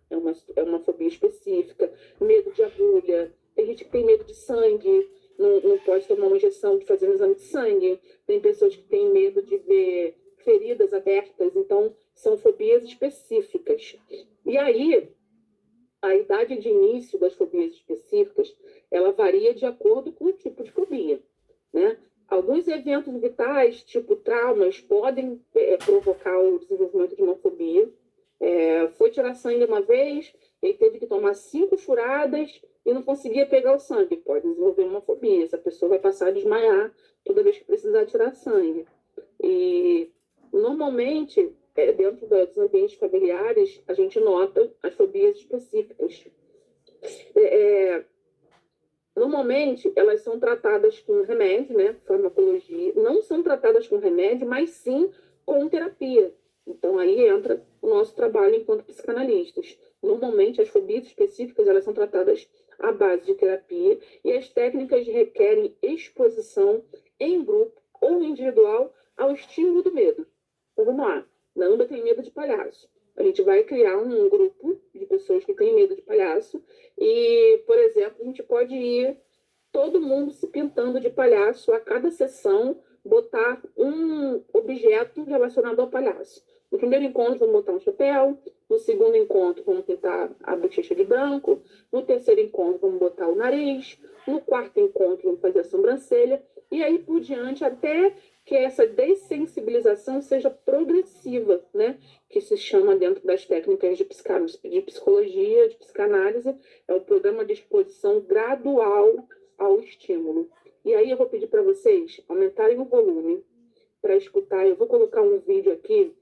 é uma fobia específica. Medo de agulha. Tem gente que tem medo de sangue, não pode tomar uma injeção de fazer um exame de sangue. Tem pessoas que têm medo de ver feridas abertas. Então, são fobias específicas. E aí, a idade de início das fobias específicas, ela varia de acordo com o tipo de fobia, né? Alguns eventos vitais, tipo traumas, podem provocar o desenvolvimento de uma fobia. Foi tirar sangue uma vez, ele teve que tomar 5 furadas e não conseguia pegar o sangue. Pode desenvolver uma fobia. Essa pessoa vai passar a desmaiar toda vez que precisar tirar sangue. E, normalmente, dentro dos ambientes familiares, a gente nota as fobias específicas. Normalmente, elas são tratadas com remédio, né? Farmacologia. Não são tratadas com remédio, mas sim com terapia. Então, aí entra o nosso trabalho enquanto psicanalistas. Normalmente, as fobias específicas, elas são tratadas à base de terapia e as técnicas requerem exposição em grupo ou individual ao estímulo do medo. Então, vamos lá. Nanda tem medo de palhaço. A gente vai criar um grupo de pessoas que têm medo de palhaço e, por exemplo, a gente pode ir todo mundo se pintando de palhaço a cada sessão, botar um objeto relacionado ao palhaço. No primeiro encontro, vamos botar um chapéu. No segundo encontro, vamos pintar a bochecha de branco. No terceiro encontro, vamos botar o nariz. No quarto encontro, vamos fazer a sobrancelha. E aí por diante, até que essa dessensibilização seja progressiva, né? Que se chama dentro das técnicas de psicologia, de psicanálise, é o programa de exposição gradual ao estímulo. E aí eu vou pedir para vocês aumentarem o volume para escutar. Eu vou colocar um vídeo aqui.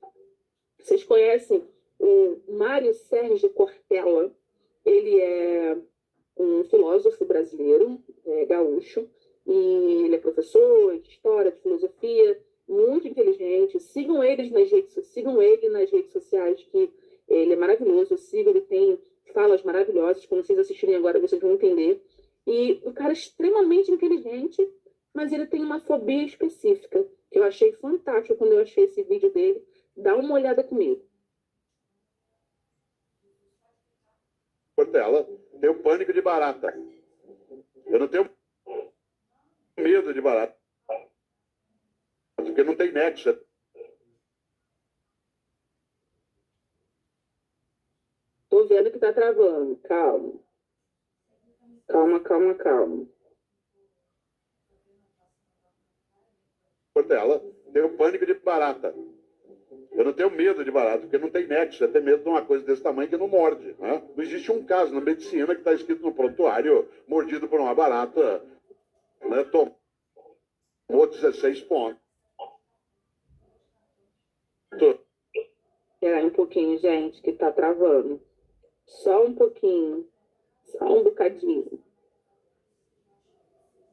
Vocês conhecem o Mário Sérgio Cortella? Ele é um filósofo brasileiro, gaúcho, e ele é professor de história, de filosofia, muito inteligente. Sigam ele nas redes sociais, que ele é maravilhoso. Ele tem falas maravilhosas. Quando vocês assistirem agora, vocês vão entender. E o cara é extremamente inteligente, mas ele tem uma fobia específica, que eu achei fantástico quando eu achei esse vídeo dele. Dá uma olhada comigo. Portela, tenho pânico de barata. Eu não tenho medo de barata, porque não tem nexo. Tô vendo que tá travando. Calma. Calma, calma, calma. Portela, tenho pânico de barata. Eu não tenho medo de barata, porque não tem nexo. Eu tenho medo de uma coisa desse tamanho que não morde. Né? Não existe um caso na medicina que está escrito no prontuário, mordido por uma barata, né? Tomou 16 pontos. Espera aí um pouquinho, gente, que tá travando. Só um pouquinho. Só um bocadinho.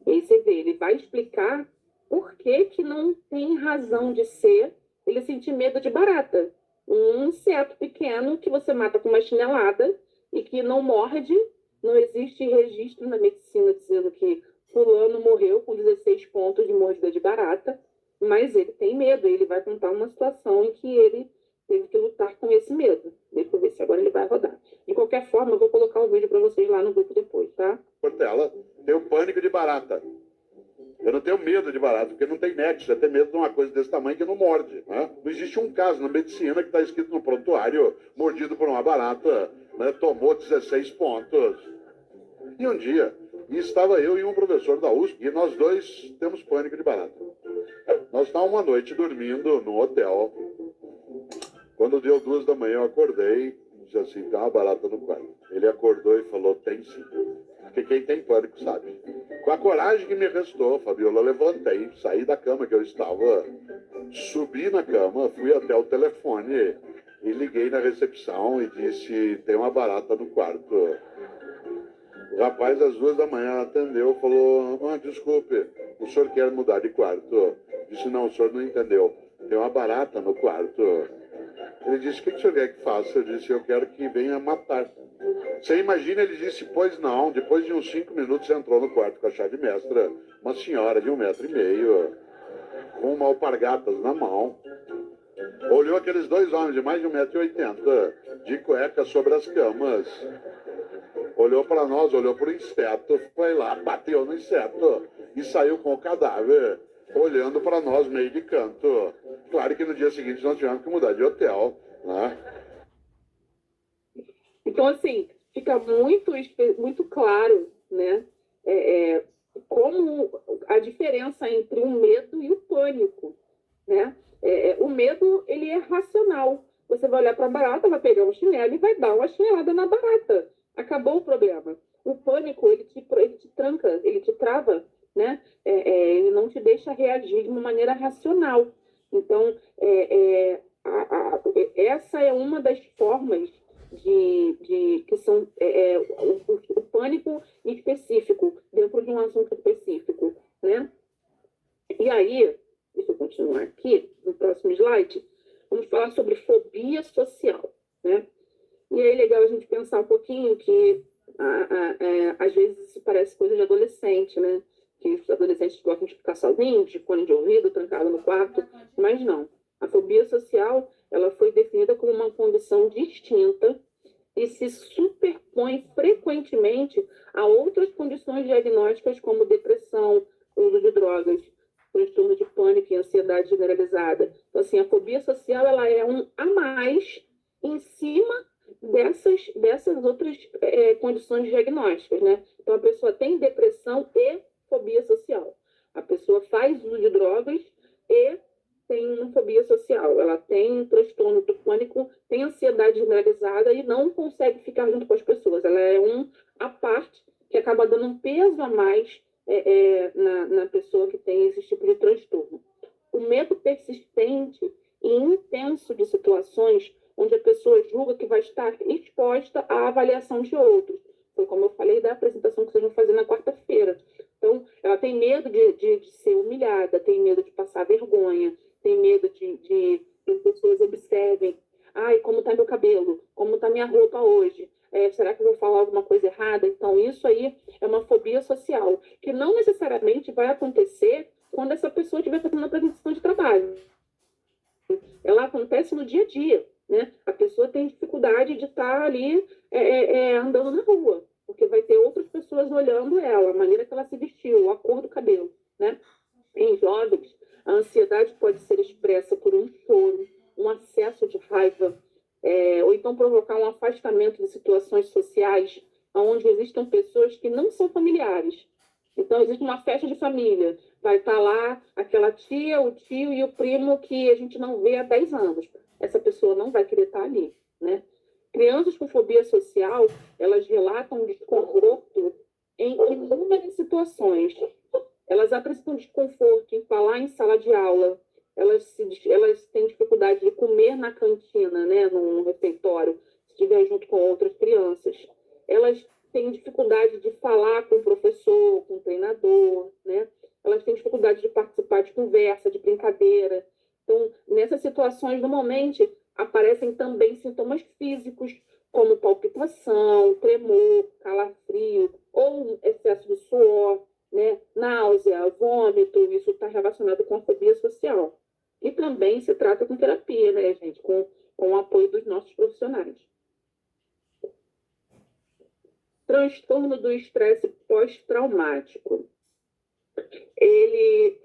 E aí você vê, ele vai explicar por que que não tem razão de ser ele sentir medo de barata. Um inseto pequeno que você mata com uma chinelada e que não morde. Não existe registro na medicina dizendo que fulano morreu com 16 pontos de mordida de barata, mas ele tem medo. Ele vai contar uma situação em que ele teve que lutar com esse medo. Deixa eu ver se agora ele vai rodar. De qualquer forma, eu vou colocar o vídeo para vocês lá no grupo depois, tá? Portela, tenho pânico de barata. Eu não tenho medo de barata, porque não tem nexo. Eu tenho medo de uma coisa desse tamanho que não morde. Né? Não existe um caso na medicina que está escrito no prontuário, mordido por uma barata, né? Tomou 16 pontos. E um dia, estava eu e um professor da USP, e nós dois temos pânico de barata. Nós estávamos uma noite dormindo no hotel. Quando deu 2 da manhã, eu acordei, disse assim, tem uma barata no quarto. Ele acordou e falou, tem sim. Porque quem tem pânico sabe. Com a coragem que me restou, Fabiola, levantei, saí da cama que eu estava, subi na cama, fui até o telefone e liguei na recepção e disse, tem uma barata no quarto. O rapaz, às 2 da manhã, atendeu, falou, desculpe, o senhor quer mudar de quarto? Disse, não, o senhor não entendeu. Tem uma barata no quarto. Ele disse, o que o senhor quer que faça? Eu disse, eu quero que venha matar. Você imagina, ele disse, pois não. Depois de uns 5 minutos, entrou no quarto com a chave mestra, uma senhora de 1,5 m, com uma alpargatas na mão. Olhou aqueles 2 homens de mais de 1,80 m, de cueca sobre as camas. Olhou para nós, olhou para o inseto, foi lá, bateu no inseto e saiu com o cadáver, olhando para nós meio de canto. Claro que no dia seguinte nós tivemos que mudar de hotel, né? Então, assim, fica muito claro, né? Como a diferença entre o medo e o pânico, né? O medo, ele é racional. Você vai olhar para a barata, vai pegar um chinelo e vai dar uma chinelada na barata. Acabou o problema. O pânico, ele te tranca, ele te trava, né? Ele não te deixa reagir de uma maneira racional. Então, essa é uma das formas que são o pânico específico, dentro de um assunto específico, né? E aí, deixa eu continuar aqui, no próximo slide, vamos falar sobre fobia social, né? E aí é legal a gente pensar um pouquinho que, às vezes, isso parece coisa de adolescente, né? Que os adolescentes gostam de ficar sozinhos, de fone de ouvido, trancado no quarto, mas não. A fobia social, ela foi definida como uma condição distinta e se superpõe frequentemente a outras condições diagnósticas como depressão, uso de drogas, transtorno de pânico e ansiedade generalizada. Então, assim, a fobia social, ela é um a mais em cima dessas outras condições diagnósticas, né? Então, a pessoa tem depressão e fobia social. A pessoa faz uso de drogas e tem uma fobia social. Ela tem um transtorno do pânico, tem ansiedade generalizada e não consegue ficar junto com as pessoas. Ela é à parte que acaba dando um peso a mais na pessoa que tem esse tipo de transtorno. O medo persistente e intenso de situações onde a pessoa julga que vai estar exposta à avaliação de outros. Foi como eu falei da apresentação que vocês vão fazer na quarta-feira. Então, ela tem medo de ser humilhada, tem medo de passar vergonha, tem medo de as pessoas observem. Ai, como está meu cabelo? Como está minha roupa hoje? será que eu vou falar alguma coisa errada? Então, isso aí é uma fobia social, que não necessariamente vai acontecer quando essa pessoa estiver fazendo uma apresentação de trabalho. Ela acontece no dia a dia, né? A pessoa tem dificuldade de estar ali andando na rua, porque vai ter outras pessoas olhando ela, a maneira que ela se vestiu, a cor do cabelo, né? Em jovens, a ansiedade pode ser expressa por um choro, um acesso de raiva, ou então provocar um afastamento de situações sociais onde existam pessoas que não são familiares. Então, existe uma festa de família, vai estar lá aquela tia, o tio e o primo que a gente não vê há 10 anos. Essa pessoa não vai querer estar ali, né? Crianças com fobia social, elas relatam desconforto em inúmeras situações. Elas apresentam desconforto em falar em sala de aula, elas têm dificuldade de comer na cantina, né, no refeitório, se estiver junto com outras crianças. Elas têm dificuldade de falar com o professor, com o treinador, né? Elas têm dificuldade de participar de conversa, de brincadeira. Então, nessas situações, normalmente, aparecem também sintomas físicos, como palpitação, tremor, calafrio ou excesso de suor, né? Náusea, vômito, isso está relacionado com a fobia social. E também se trata com terapia, né, gente? Com o apoio dos nossos profissionais. Transtorno do estresse pós-traumático.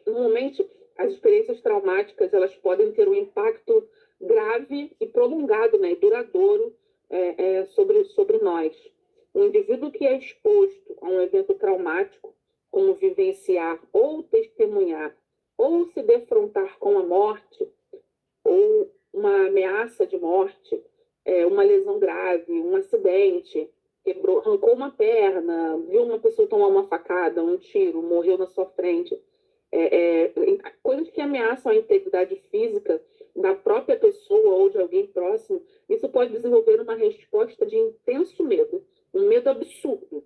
Normalmente, as experiências traumáticas, elas podem ter um impacto grave e prolongado, né, e duradouro sobre nós. O indivíduo que é exposto a um evento traumático, como vivenciar ou testemunhar ou se defrontar com a morte ou uma ameaça de morte, uma lesão grave, um acidente, arrancou uma perna, viu uma pessoa tomar uma facada, um tiro, morreu na sua frente, coisas que ameaçam a integridade física da própria pessoa ou de alguém próximo, isso pode desenvolver uma resposta de intenso medo, um medo absurdo,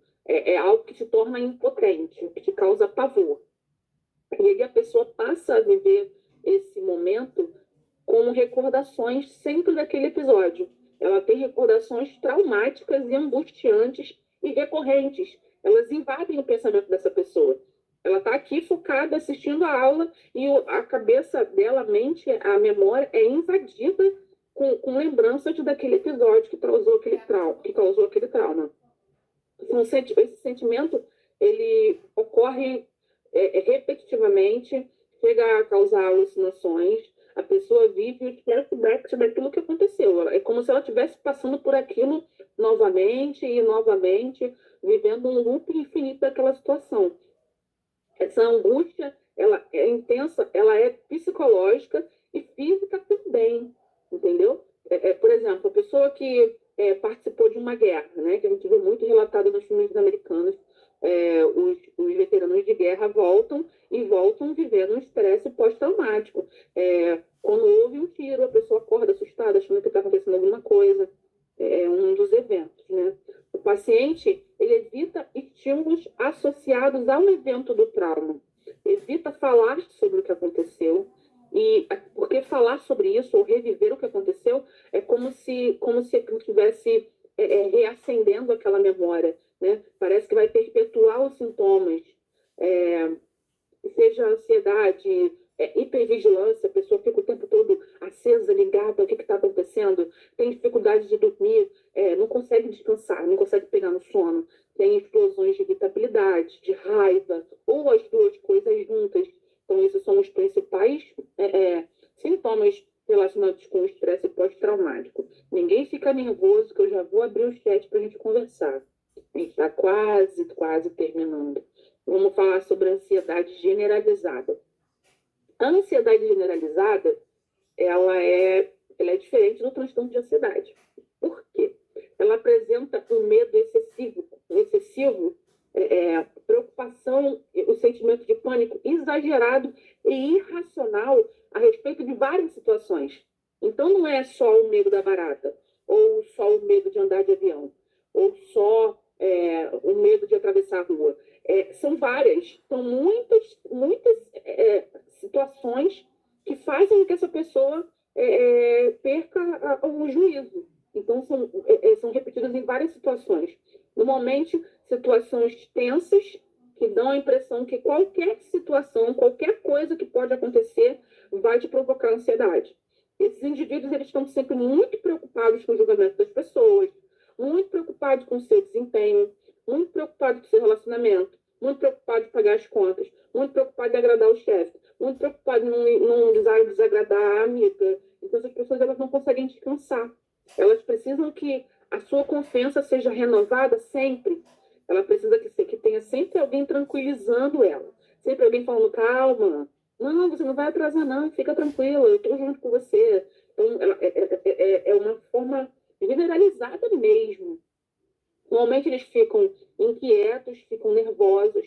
algo que te torna impotente, que te causa pavor. E aí a pessoa passa a viver esse momento com recordações sempre daquele episódio. Ela tem recordações traumáticas e angustiantes e recorrentes. Elas invadem o pensamento dessa pessoa. Ela está aqui focada, assistindo a aula, e a cabeça dela, a mente, a memória é invadida com lembranças daquele episódio que causou aquele trauma. Então, esse sentimento, ele ocorre repetitivamente, chega a causar alucinações, a pessoa vive os flashbacks daquilo que aconteceu. É como se ela estivesse passando por aquilo novamente e novamente, vivendo um loop infinito daquela situação. Essa angústia, ela é intensa, ela é psicológica e física também, entendeu? Por exemplo, a pessoa que participou de uma guerra, né, que a gente vê muito relatado nos filmes americanos, os veteranos de guerra voltam vivendo um estresse pós-traumático. Quando houve um tiro, a pessoa acorda assustada, achando que está acontecendo alguma coisa. É um dos eventos, né? O paciente, ele evita estímulos associados ao evento do trauma. Evita falar sobre o que aconteceu, porque falar sobre isso ou reviver o que aconteceu é como se estivesse reacendendo aquela memória, né? Parece que vai perpetuar os sintomas, seja ansiedade, hipervigilância, a pessoa fica o tempo todo acesa, ligada, o que está acontecendo, tem dificuldade de dormir, não consegue descansar, não consegue pegar no sono, tem explosões de irritabilidade, de raiva, ou as duas coisas juntas. Então, esses são os principais sintomas relacionados com o estresse pós-traumático. Ninguém fica nervoso, que eu já vou abrir o chat para a gente conversar. A gente está quase terminando. Vamos falar sobre a ansiedade generalizada. A ansiedade generalizada, ela é diferente do transtorno de ansiedade. Por quê? Ela apresenta um medo excessivo, preocupação, o sentimento de pânico exagerado e irracional a respeito de várias situações. Então, não é só o medo da barata, ou só o medo de andar de avião, ou só o medo de atravessar a rua. São várias, são muitas situações que fazem com que essa pessoa perca o juízo. Então, são repetidos em várias situações. Normalmente, situações tensas que dão a impressão que qualquer situação, qualquer coisa que pode acontecer vai te provocar ansiedade. Esses indivíduos eles estão sempre muito preocupados com o julgamento das pessoas, muito preocupados com o seu desempenho, muito preocupados com o seu relacionamento, muito preocupados em pagar as contas, muito preocupados em agradar o chefe, muito preocupados em não desagradar a amiga. Então, essas pessoas elas não conseguem descansar. Elas precisam que a sua confiança seja renovada sempre. Ela precisa que tenha sempre alguém tranquilizando ela. Sempre alguém falando, calma, não, você não vai atrasar, não, fica tranquila, eu estou junto com você. Então, é uma forma generalizada mesmo. Normalmente eles ficam inquietos, ficam nervosos,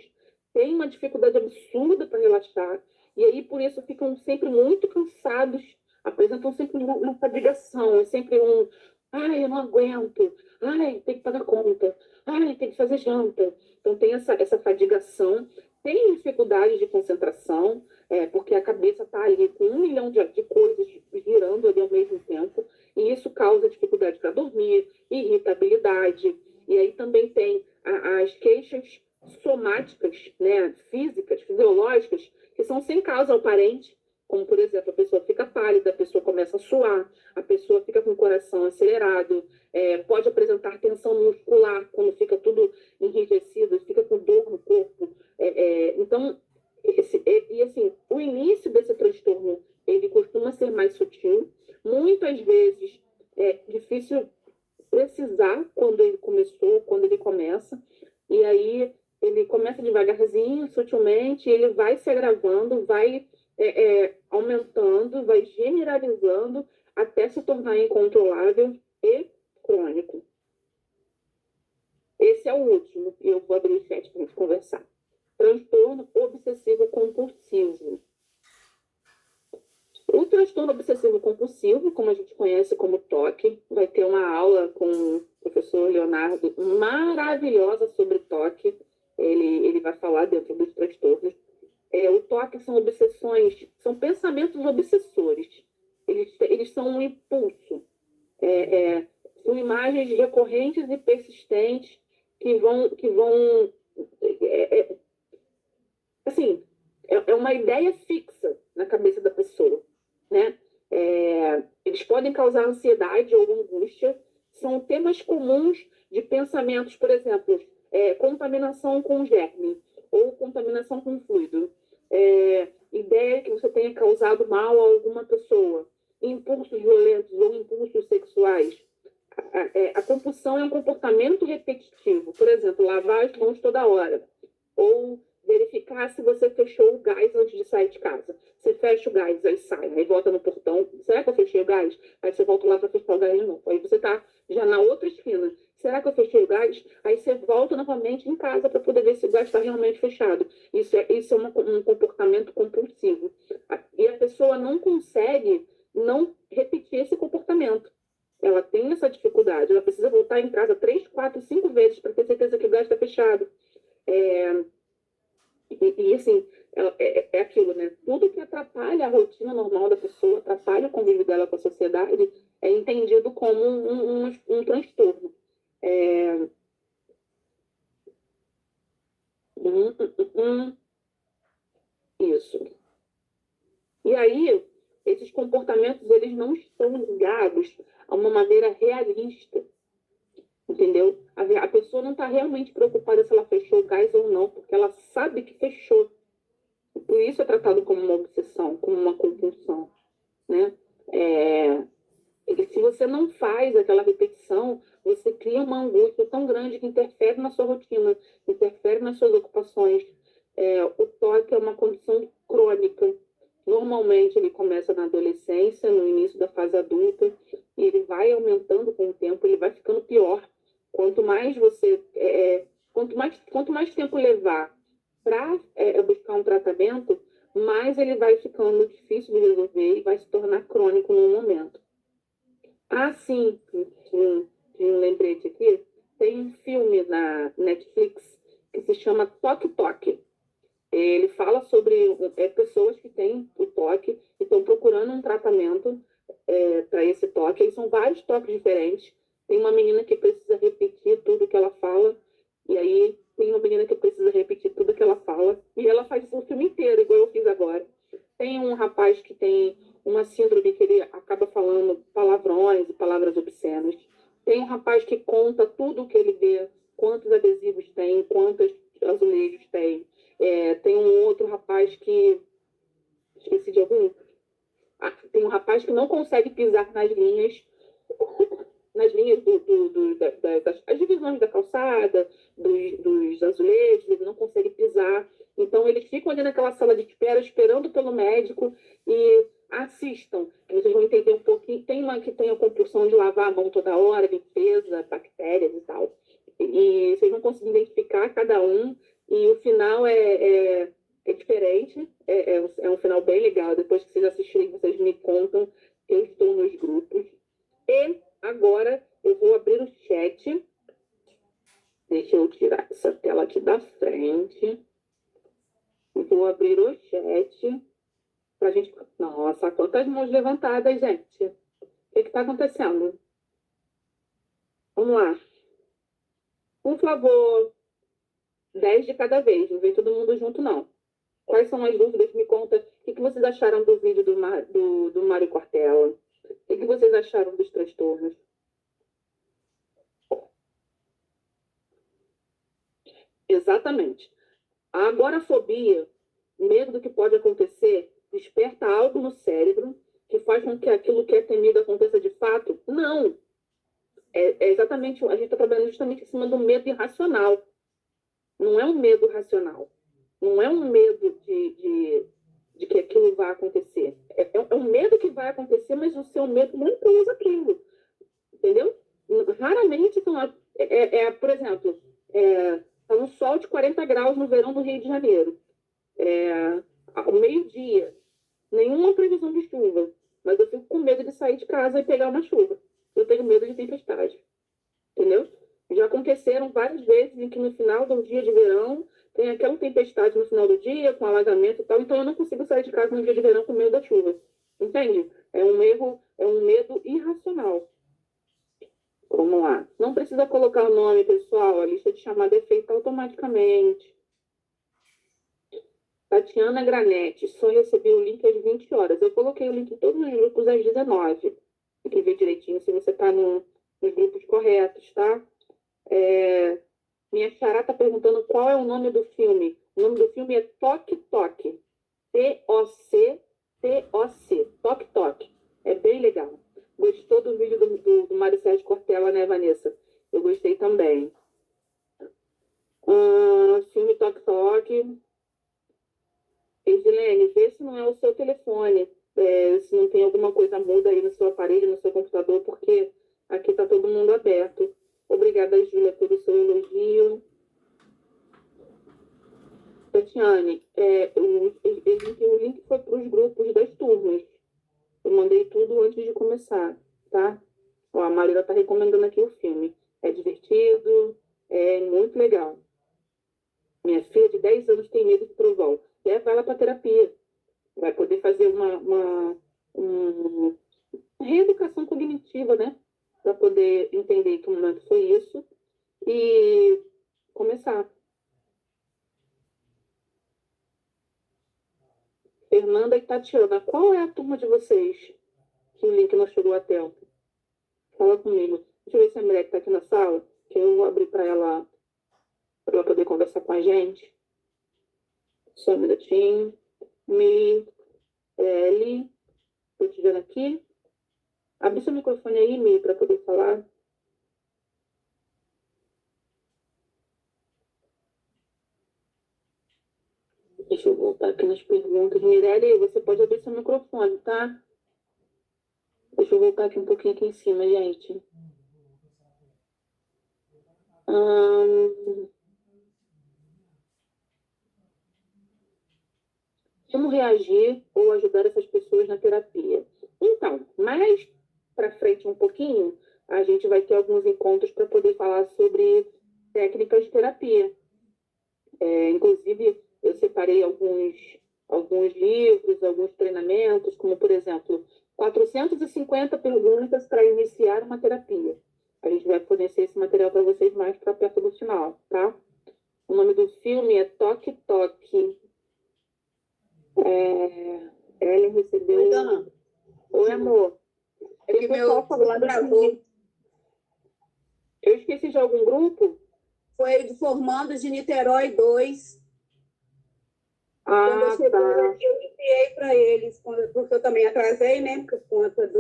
têm uma dificuldade absurda para relaxar, e aí por isso ficam sempre muito cansados, apresentam sempre uma fadigação, é sempre ai, eu não aguento, ai, tem que pagar conta, ai, tem que fazer janta. Então tem essa fadigação, tem dificuldade de concentração, porque a cabeça está ali com 1 milhão de coisas girando ali ao mesmo tempo, e isso causa dificuldade para dormir, irritabilidade, e aí também tem as queixas somáticas, né, físicas, fisiológicas, que são sem causa aparente, como, por exemplo, a pessoa fica pálida, a pessoa começa a suar, a pessoa fica com o coração acelerado, pode apresentar tensão muscular quando fica tudo enrijecido, fica com dor no corpo. Então, assim, o início desse transtorno, ele costuma ser mais sutil, muitas vezes é difícil precisar quando ele começou, quando ele começa, e aí ele começa devagarzinho, sutilmente, e ele vai se agravando, vai aumentando, vai generalizando até se tornar incontrolável e crônico. Esse é o último, e eu vou abrir o chat para a gente conversar. Transtorno obsessivo compulsivo. O transtorno obsessivo compulsivo, como a gente conhece como TOC, vai ter uma aula com o professor Leonardo maravilhosa sobre TOC. Ele vai falar dentro dos transtornos. O TOC são obsessões, são pensamentos obsessores. Eles são um impulso. São imagens recorrentes e persistentes que vão assim, é uma ideia fixa na cabeça da pessoa, né? Eles podem causar ansiedade ou angústia, são temas comuns de pensamentos, por exemplo, contaminação com germe ou contaminação com fluido, ideia que você tenha causado mal a alguma pessoa, impulsos violentos ou impulsos sexuais. A compulsão é um comportamento repetitivo, por exemplo, lavar as mãos toda hora, ou verificar se você fechou o gás antes de sair de casa. Você fecha o gás, aí sai, aí volta no portão. Será que eu fechei o gás? Aí você volta lá para fechar o gás de novo. Aí você está já na outra esquina. Será que eu fechei o gás? Aí você volta novamente em casa para poder ver se o gás está realmente fechado. Isso é um comportamento compulsivo. E a pessoa não consegue não repetir esse comportamento. Ela tem essa dificuldade. Ela precisa voltar em casa 3, 4, 5 vezes para ter certeza que o gás está fechado. E assim, é aquilo, né? Tudo que atrapalha a rotina normal da pessoa, atrapalha o convívio dela com a sociedade, é entendido como um transtorno. Isso. E aí, esses comportamentos, eles não estão ligados a uma maneira realista, entendeu? A pessoa não está realmente preocupada se ela fechou o gás ou não, porque ela sabe que fechou. Por isso é tratado como uma obsessão, como uma compulsão, né? Se você não faz aquela repetição, você cria uma angústia tão grande que interfere na sua rotina, interfere nas suas ocupações. O TOC é uma condição crônica. Normalmente ele começa na adolescência, no início da fase adulta, e ele vai aumentando com o tempo, ele vai ficando pior. Quanto mais quanto mais tempo levar para buscar um tratamento, mais ele vai ficando difícil de resolver e vai se tornar crônico no momento. Sim, um lembrete aqui. Tem um filme na Netflix que se chama Toque Toque. Ele fala sobre pessoas que têm o TOC e estão procurando um tratamento para esse toque. Aí são vários toques diferentes. Tem uma menina que precisa repetir tudo que ela fala, e aí tem uma menina que precisa repetir tudo que ela fala, e ela faz isso o filme inteiro, igual eu fiz agora. Tem um rapaz que tem uma síndrome que ele acaba falando palavrões e palavras obscenas. Tem um rapaz que conta tudo o que ele vê, quantos adesivos tem, quantos azulejos tem. Tem um outro rapaz que... Esqueci de algum. Tem um rapaz que não consegue pisar nas linhas das divisões da calçada, dos azulejos, ele não consegue pisar. Então, eles ficam ali naquela sala de espera, esperando pelo médico, e assistam. Vocês vão entender um pouquinho. Tem uma que tem a compulsão de lavar a mão toda hora, limpeza, bactérias e tal. E vocês vão conseguir identificar cada um, e o final é diferente, é um final bem legal. Depois que vocês assistirem, vocês me contam. Eu estou nos grupos. E agora eu vou abrir o chat. Deixa eu tirar essa tela aqui da frente. Vou abrir o chat pra gente... Nossa, quantas mãos levantadas, gente. O que está acontecendo? Vamos lá. Por favor, 10 de cada vez. Não vem todo mundo junto, não. Quais são as dúvidas? Me conta. O que vocês acharam do vídeo do Mário Cortella? O que vocês acharam dos transtornos? Exatamente. A agorafobia, medo do que pode acontecer, desperta algo no cérebro que faz com que aquilo que é temido aconteça de fato? Não. É exatamente, a gente está trabalhando justamente em cima do medo irracional. Não é um medo racional. Não é um medo de que aquilo vai acontecer. É um medo que vai acontecer, mas o seu medo não causa aquilo. Entendeu? Raramente, por exemplo, tá um sol de 40 graus no verão do Rio de Janeiro. Ao meio-dia, nenhuma previsão de chuva, mas eu fico com medo de sair de casa e pegar uma chuva. Eu tenho medo de tempestade, entendeu? Já aconteceram várias vezes em que no final do dia de verão tem aquela tempestade no final do dia, com alagamento e tal, então eu não consigo sair de casa no dia de verão com medo da chuva. Entende? É um medo irracional. Vamos lá. Não precisa colocar o nome, pessoal. A lista de chamada é feita automaticamente. Tatiana Granete, só recebi o link às 20 horas. Eu coloquei o link em todos os grupos às 19. Tem que ver direitinho se você está nos grupos corretos, tá? Minha xará está perguntando qual é o nome do filme. O nome do filme é Toque Toque. T-O-C-T-O-C. Toque Toque. É bem legal. Gostou do vídeo do Mário Sérgio Cortella, né, Vanessa? Eu gostei também. Filme Toque Toque. Edilene, vê se não é o seu telefone. Se não tem alguma coisa muda aí no seu aparelho, no seu computador, porque aqui está todo mundo aberto. Obrigada, Júlia, pelo seu elogio. Tatiane, o link foi para os grupos das turmas. Eu mandei tudo antes de começar, tá? Ó, a Marília está recomendando aqui o filme. É divertido, é muito legal. Minha filha de 10 anos tem medo de trovão. Leva ela para terapia. Vai poder fazer uma reeducação cognitiva, né? Para poder entender que momento foi isso e começar. Fernanda e Tatiana, qual é a turma de vocês que o link não chegou a tempo? Fala comigo. Deixa eu ver se a mulher que está aqui na sala, que eu vou abrir para ela poder conversar com a gente. Só um minutinho. Li, estou te vendo aqui. Abre seu microfone aí, Mi, para poder falar. Deixa eu voltar aqui nas perguntas. Mirelle, você pode abrir seu microfone, tá? Deixa eu voltar aqui um pouquinho aqui em cima, gente. Como reagir ou ajudar essas pessoas na terapia? Então, mais para frente um pouquinho, a gente vai ter alguns encontros para poder falar sobre técnicas de terapia. Inclusive, eu separei alguns livros, alguns treinamentos, como, por exemplo, 450 perguntas para iniciar uma terapia. A gente vai fornecer esse material para vocês mais para perto do final, tá? O nome do filme é Toque Toque. Ellen recebeu... Oi, dona. Oi, amor. É que meu celular travou. Eu esqueci de algum grupo? Foi de Formandos de Niterói 2. Quando eu cheguei aqui, eu enviei para eles, porque eu também atrasei, né? Por conta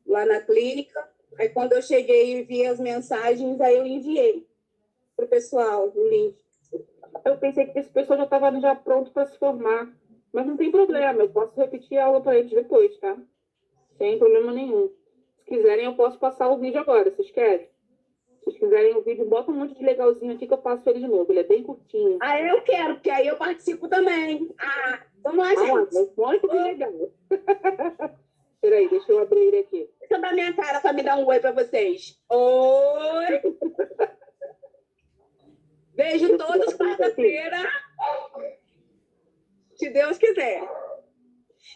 lá na clínica. Aí, quando eu cheguei e vi as mensagens, aí eu enviei para o pessoal o link. Eu pensei que esse pessoal já estava já pronto para se formar. Mas não tem problema, eu posso repetir a aula para eles depois, tá? Sem problema nenhum. Se quiserem, eu posso passar o vídeo agora. Vocês querem? Se vocês quiserem o vídeo, bota um monte de legalzinho aqui que eu passo ele de novo. Ele é bem curtinho. Ah, eu quero, porque aí eu participo também. Ah, vamos lá, gente. Muito legal. Peraí, deixa eu abrir ele aqui. Deixa eu dar minha cara para me dar um oi para vocês. Oi! Vejo todos quarta-feira, se Deus quiser.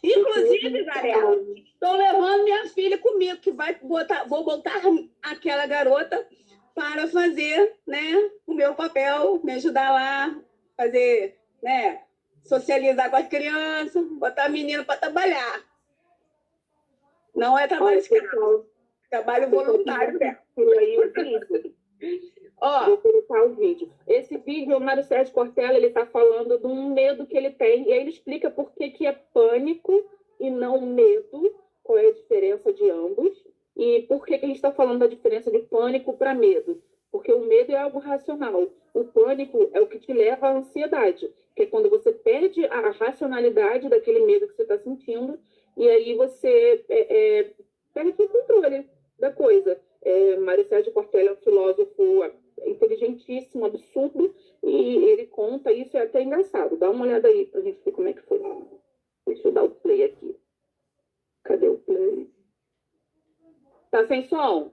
Inclusive, Zarela, estou levando minha filha comigo, que vou botar aquela garota para fazer, né, o meu papel, me ajudar lá, fazer, né, socializar com as crianças, botar a menina para trabalhar. Não é trabalho escravo, trabalho voluntário dela. Ó, vou colocar o vídeo. Esse vídeo, o Mário Sérgio Cortella, ele está falando de um medo que ele tem, e aí ele explica por que é pânico e não medo, qual é a diferença de ambos, e por que a gente está falando da diferença de pânico para medo. Porque o medo é algo racional. O pânico é o que te leva à ansiedade, que é quando você perde a racionalidade daquele medo que você está sentindo, e aí você perde o controle da coisa. Mário Sérgio Cortella é um filósofo inteligentíssimo, absurdo, e ele conta isso, é até engraçado. Dá uma olhada aí pra gente ver como é que foi. Deixa eu dar o play aqui. Cadê o play? Tá sem som?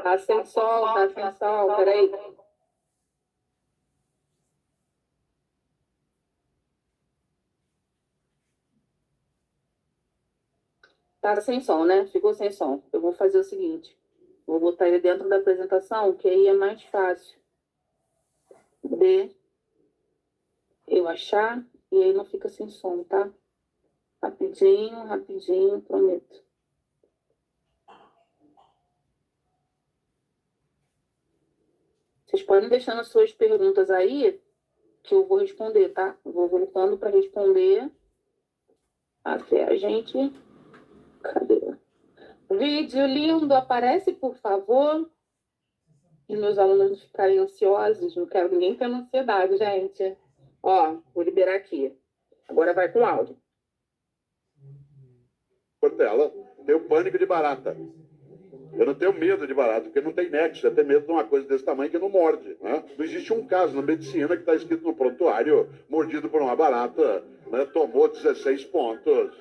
Tá sem som, peraí. Tá sem som, né? Ficou sem som. Eu vou fazer o seguinte. Vou botar ele dentro da apresentação, que aí é mais fácil de eu achar, e aí não fica sem som, tá? Rapidinho, rapidinho, prometo. Vocês podem deixando as suas perguntas aí, que eu vou responder, tá? Eu vou voltando para responder até a gente... Cadê? Vídeo lindo, aparece, por favor. E meus alunos não ficarem ansiosos, não quero ninguém tendo ansiedade, gente. Ó, vou liberar aqui. Agora vai com áudio. Cortella, tenho pânico de barata. Eu não tenho medo de barata, porque não tem nexo. Eu tenho medo de uma coisa desse tamanho que não morde. Né? Não existe um caso na medicina que está escrito no prontuário, mordido por uma barata, né? Tomou 16 pontos.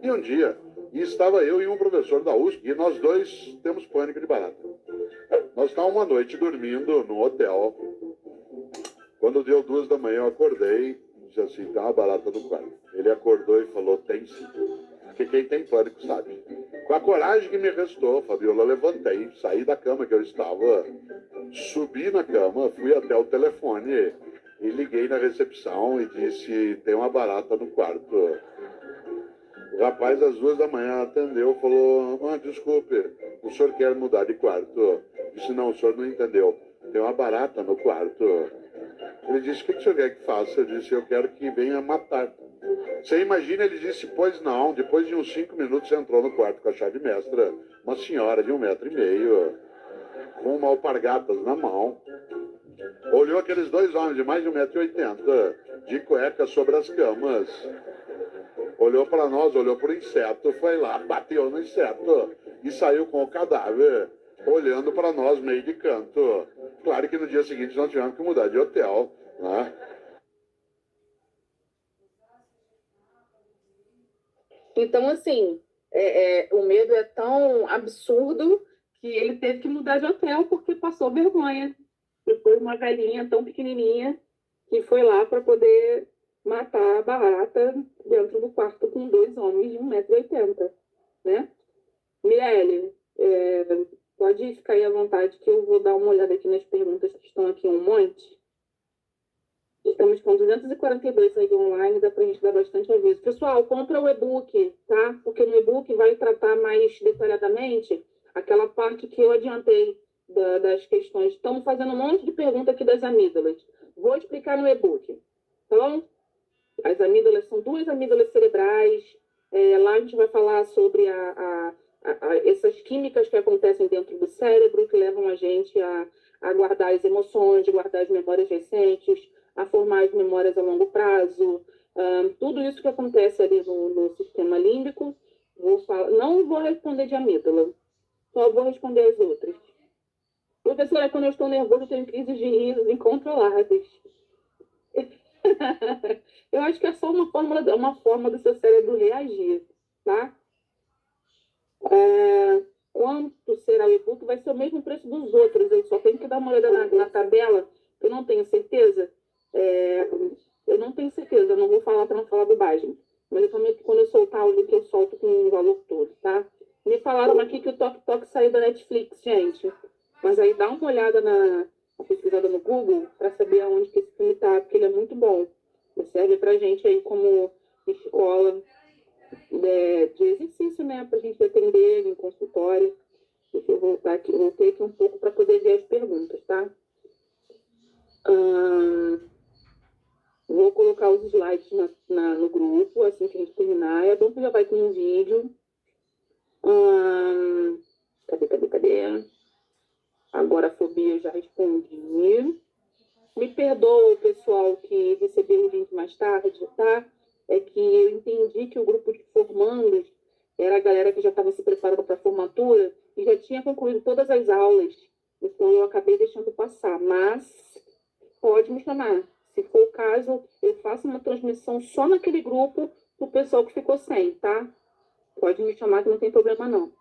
E um dia, estava eu e um professor da USP, e nós dois temos pânico de barata. Nós estávamos uma noite dormindo no hotel. Quando deu 2 da manhã, eu acordei e disse assim, tem uma barata no quarto. Ele acordou e falou, tem sim. Porque quem tem pânico sabe. Com a coragem que me restou, Fabiola, levantei, saí da cama que eu estava, subi na cama, fui até o telefone e liguei na recepção e disse, tem uma barata no quarto. O rapaz, às 2 da manhã, atendeu, falou, desculpe, o senhor quer mudar de quarto? Eu disse, não, o senhor não entendeu, tem uma barata no quarto. Ele disse, o que o senhor quer que faça? Eu disse, eu quero que venha matar. Você imagina, ele disse, pois não, depois de uns 5 minutos entrou no quarto com a chave mestra, uma senhora de 1,5 m, com uma alpargatas na mão, olhou aqueles 2 homens de mais de 1,80 m, de cueca sobre as camas, olhou para nós, olhou para o inseto, foi lá, bateu no inseto e saiu com o cadáver, olhando para nós meio de canto. Claro que no dia seguinte nós tivemos que mudar de hotel, né? Então, assim, o medo é tão absurdo que ele teve que mudar de hotel porque passou vergonha. E foi uma velhinha tão pequenininha que foi lá para poder matar a barata dentro do quarto com 2 homens de 1,80 m, né? Mirelle, pode ficar aí à vontade que eu vou dar uma olhada aqui nas perguntas que estão aqui um monte. Estamos com 242 aí online, dá para a gente dar bastante aviso. Pessoal, compra o e-book, tá? Porque no e-book vai tratar mais detalhadamente aquela parte que eu adiantei das questões. Estamos fazendo um monte de pergunta aqui das amígdalas. Vou explicar no e-book, tá bom? As amígdalas são 2 amígdalas cerebrais. Lá a gente vai falar sobre essas químicas que acontecem dentro do cérebro, que levam a gente a guardar as emoções, guardar as memórias recentes, a formar as memórias a longo prazo, tudo isso que acontece ali no sistema límbico. Não vou responder de amígdala, só vou responder as outras. Professora, quando eu estou nervoso, eu tenho crises de risos incontroláveis. Eu acho que é só uma forma do seu cérebro reagir, tá? Quanto será o e-book? Vai ser o mesmo preço dos outros. Eu só tenho que dar uma olhada na tabela, que eu não tenho certeza. Eu não tenho certeza, eu não vou falar para não falar bobagem. Mas eu prometo que quando eu soltar o link, eu solto com o valor todo, tá? Me falaram aqui que o Tok Tok saiu da Netflix, gente. Mas aí dá uma olhada na pesquisada no Google para saber aonde que esse filme tá, porque ele é muito bom. Ele serve pra gente aí como escola de exercício, né? Pra gente atender em consultório. Deixa eu voltar aqui, voltei aqui um pouco para poder ver as perguntas, tá? Vou colocar os slides no grupo, assim que a gente terminar. É bom que já vai ter um vídeo. Cadê? Agora a fobia eu já respondi. Me perdoa o pessoal que recebeu o link mais tarde, tá? É que eu entendi que o grupo de formandos era a galera que já estava se preparando para a formatura e já tinha concluído todas as aulas. Então eu acabei deixando passar. Mas pode me chamar. Se for o caso, eu faço uma transmissão só naquele grupo para o pessoal que ficou sem, tá? Pode me chamar que não tem problema, não.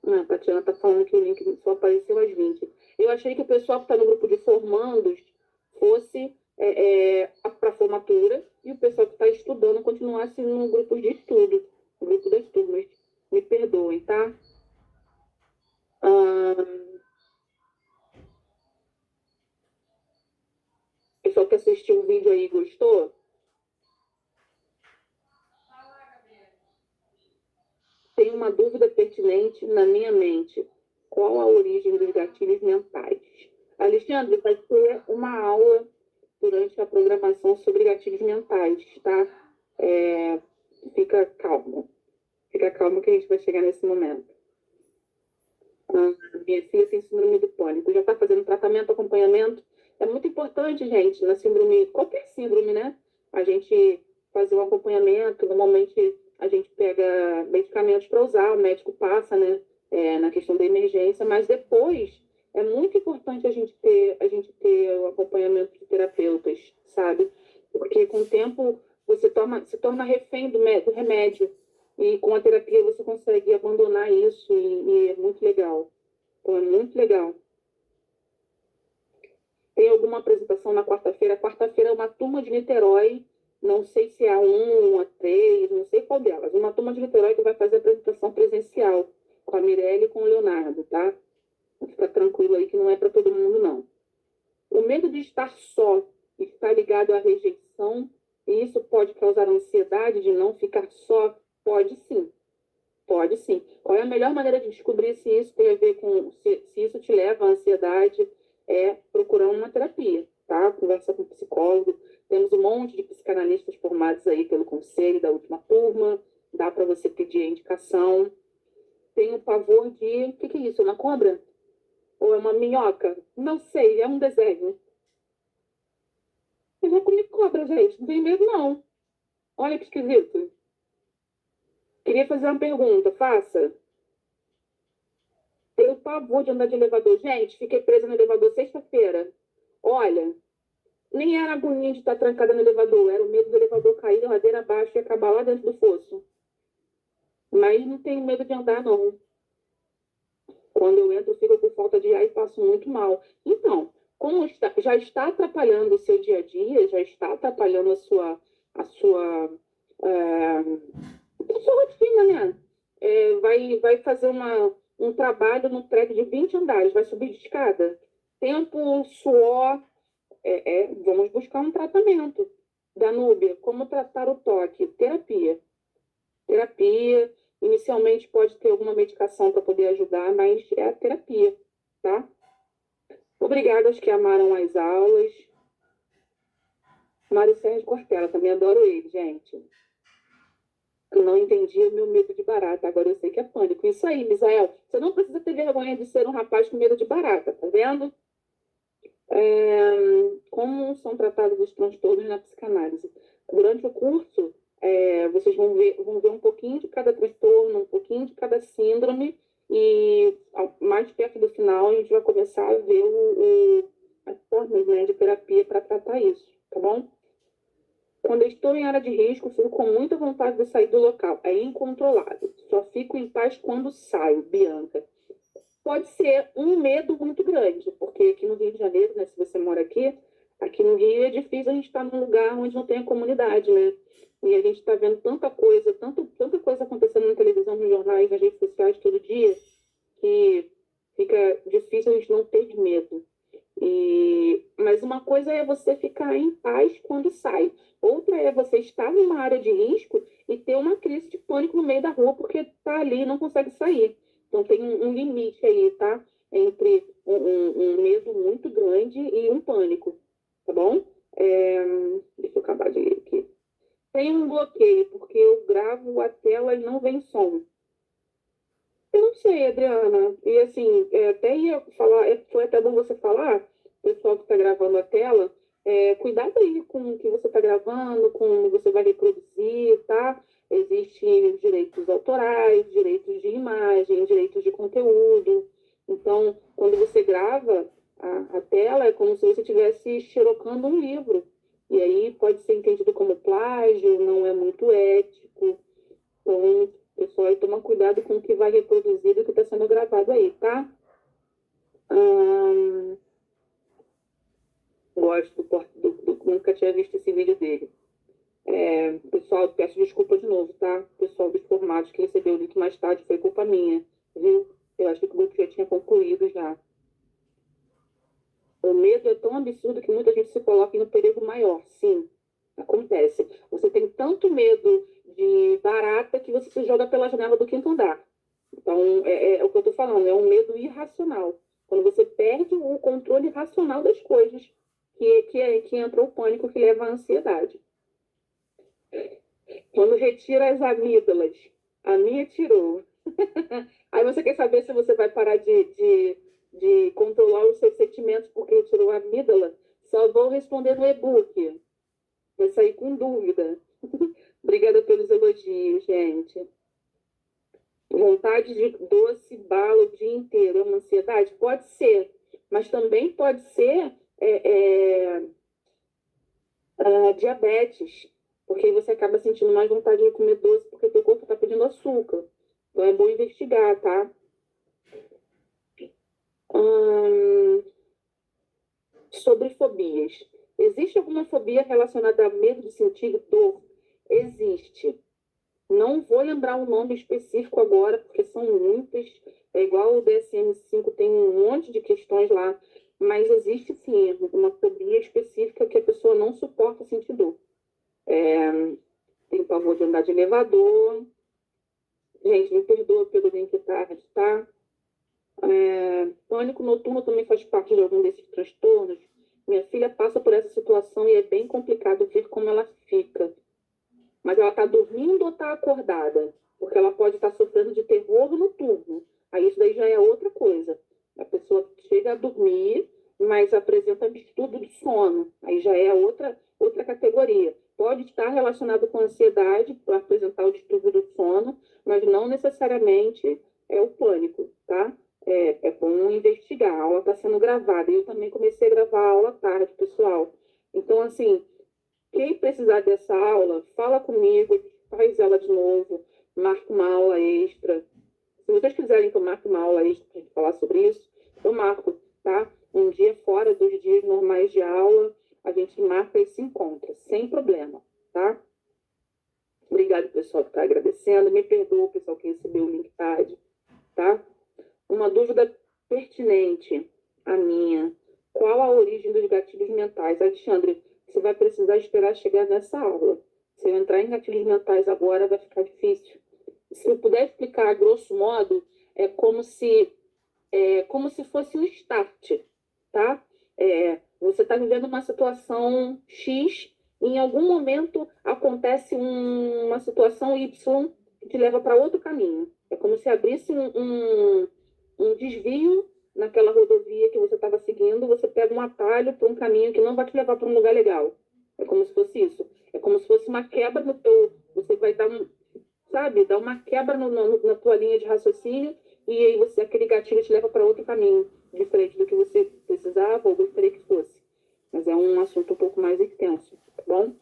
A Tatiana está falando que o link só apareceu às 20. Eu achei que o pessoal que está no grupo de formandos fosse para a formatura e o pessoal que está estudando continuasse no grupo de estudo, no grupo das turmas. Me perdoem, tá? O pessoal que assistiu o vídeo aí gostou? Tem uma dúvida pertinente na minha mente. Qual a origem dos gatilhos mentais? Alexandre, vai ter uma aula durante a programação sobre gatilhos mentais, tá? Fica calmo. Fica calmo que a gente vai chegar nesse momento. Minha filha tem síndrome do pânico. Já está fazendo tratamento, acompanhamento. É muito importante, gente, na síndrome, qualquer síndrome, né? A gente fazer um acompanhamento. Normalmente a gente pega medicamentos para usar, o médico passa, né? Na questão da emergência, mas depois é muito importante a gente ter o acompanhamento de terapeutas, sabe? Porque com o tempo você se torna refém do remédio. E com a terapia você consegue abandonar isso e é muito legal. Então, é muito legal. Tem alguma apresentação na quarta-feira? Quarta-feira é uma turma de Niterói não sei se é A1, A3, não sei qual delas. Uma turma de Niterói que vai fazer a apresentação presencial com a Mirelle e com o Leonardo, tá? Fica tranquilo aí que não é para todo mundo, não. O medo de estar só está ligado à rejeição, e isso pode causar ansiedade de não ficar só? Pode sim. Pode sim. Qual é a melhor maneira de descobrir se isso tem a ver com, se isso te leva à ansiedade? É procurar uma terapia, tá? Conversa com um psicólogo. Temos um monte de psicanalistas formados aí pelo conselho da última turma. Dá para você pedir a indicação. Tenho pavor de... O que é isso? É uma cobra? Ou é uma minhoca? Não sei, é um desenho. Eu já comi cobra, gente. Não tenho medo, não. Olha que esquisito. Queria fazer uma pergunta. Faça. Tenho pavor de andar de elevador. Gente, fiquei presa no elevador sexta-feira. Olha, nem era agonia de estar trancada no elevador. Era o medo do elevador cair ladeira abaixo e acabar lá dentro do fosso. Mas não tenho medo de andar, não. Quando eu entro, fico com falta de ar e passo muito mal. Então, como já está atrapalhando o seu dia a dia, já está atrapalhando a sua rotina, né? Vai fazer um trabalho no prédio de 20 andares, vai subir de escada. Tempo, suor, vamos buscar um tratamento. Danúbia, como tratar o toque? Terapia. Terapia, inicialmente pode ter alguma medicação para poder ajudar, mas é a terapia, tá? Obrigada aos que amaram as aulas. Mário Sérgio Cortella, também adoro ele, gente. Eu não entendi o meu medo de barata, agora eu sei que é pânico. Isso aí, Misael, você não precisa ter vergonha de ser um rapaz com medo de barata, tá vendo? Como são tratados os transtornos na psicanálise? Durante o curso, vocês vão ver um pouquinho de cada transtorno, um pouquinho de cada síndrome, e mais perto do final a gente vai começar a ver as formas, né, de terapia para tratar isso, tá bom? Quando eu estou em área de risco, fico com muita vontade de sair do local. É incontrolável. Só fico em paz quando saio, Bianca. Pode ser um medo muito grande, porque aqui no Rio de Janeiro, né, se você mora aqui no Rio é difícil a gente estar num lugar onde não tem a comunidade, né? E a gente está vendo tanta coisa, tanta coisa acontecendo na televisão, nos jornais, nas redes sociais todo dia, que fica difícil a gente não ter medo. Mas uma coisa é você ficar em paz quando sai. Outra é você estar numa área de risco e ter uma crise de pânico no meio da rua porque está ali e não consegue sair. Então tem um limite aí, tá? Entre um medo muito grande e um pânico, tá bom? Deixa eu acabar de ler aqui. Tem um bloqueio, porque eu gravo a tela e não vem som. Eu não sei, Adriana. E assim, até ia falar, foi até bom você falar, pessoal que está gravando a tela, cuidado aí com o que você está gravando, com o que você vai reproduzir, tá? Existem direitos autorais, direitos de imagem, direitos de conteúdo. Então, quando você grava a tela, é como se você estivesse xerocando um livro. E aí pode ser entendido como plágio, não é muito ético. Então, pessoal, aí toma cuidado com o que vai reproduzir e o que está sendo gravado aí, tá? Gosto nunca tinha visto esse vídeo dele. Pessoal, peço desculpa de novo, tá? Pessoal dos formatos que recebeu o link mais tarde, foi culpa minha, viu? Eu acho que o grupo já tinha concluído já. O medo é tão absurdo que muita gente se coloca em um perigo maior. Sim, acontece. Você tem tanto medo de barata que você se joga pela janela do quinto andar. Então, é o que eu estou falando, é um medo irracional. Quando você perde o controle racional das coisas, que entra o pânico que leva à ansiedade. Quando retira as amígdalas, a minha tirou. Aí você quer saber se você vai parar de controlar os seus sentimentos porque retirou a amígdala? Só vou responder no e-book. Vai sair com dúvida. Obrigada pelos elogios, gente. Vontade de doce, bala o dia inteiro. É uma ansiedade? Pode ser. Mas também pode ser diabetes. Porque você acaba sentindo mais vontade de comer doce porque teu corpo está pedindo açúcar. Então é bom investigar, tá? Sobre fobias. Existe alguma fobia relacionada a medo de sentir dor? Existe. Não vou lembrar um nome específico agora, porque são muitas. É igual o DSM-5, tem um monte de questões lá. Mas existe, sim, uma fobia específica que a pessoa não suporta sentir dor. Tem pavor de andar de elevador. Gente, me perdoa pelo link tarde, tá? Pânico noturno também faz parte de algum desses transtornos. Minha filha passa por essa situação e é bem complicado ver como ela fica. Mas ela está dormindo ou está acordada? Porque ela pode estar sofrendo de terror noturno. Aí isso daí já é outra coisa. A pessoa chega a dormir, mas apresenta distúrbio do sono. Aí já é outra categoria. Pode estar relacionado com ansiedade, para apresentar o distúrbio do sono, mas não necessariamente é o pânico, tá? É bom investigar. A aula está sendo gravada. E eu também comecei a gravar a aula à tarde, pessoal. Então, assim, quem precisar dessa aula, fala comigo, faz ela de novo, marca uma aula extra. Se vocês quiserem que eu marque uma aula extra para falar sobre isso, eu marco, tá? Um dia fora dos dias normais de aula, a gente marca e se encontra, sem problema, tá? Obrigado, pessoal, que está agradecendo. Me perdoa, pessoal, que recebeu o link tarde, tá? Uma dúvida pertinente a minha. Qual a origem dos gatilhos mentais? Alexandre, você vai precisar esperar chegar nessa aula. Se eu entrar em gatilhos mentais agora, vai ficar difícil. Se eu puder explicar a grosso modo, é como se fosse um start, tá? Você está vivendo uma situação X, e em algum momento acontece uma situação Y que te leva para outro caminho. É como se abrisse um desvio naquela rodovia que você estava seguindo, você pega um atalho para um caminho que não vai te levar para um lugar legal. É como se fosse isso. É como se fosse uma quebra no teu... Você vai dar dar uma quebra na tua linha de raciocínio, e aí aquele gatilho te leva para outro caminho, diferente do que você precisava ou gostaria que fosse. Mas é um assunto um pouco mais extenso, tá bom?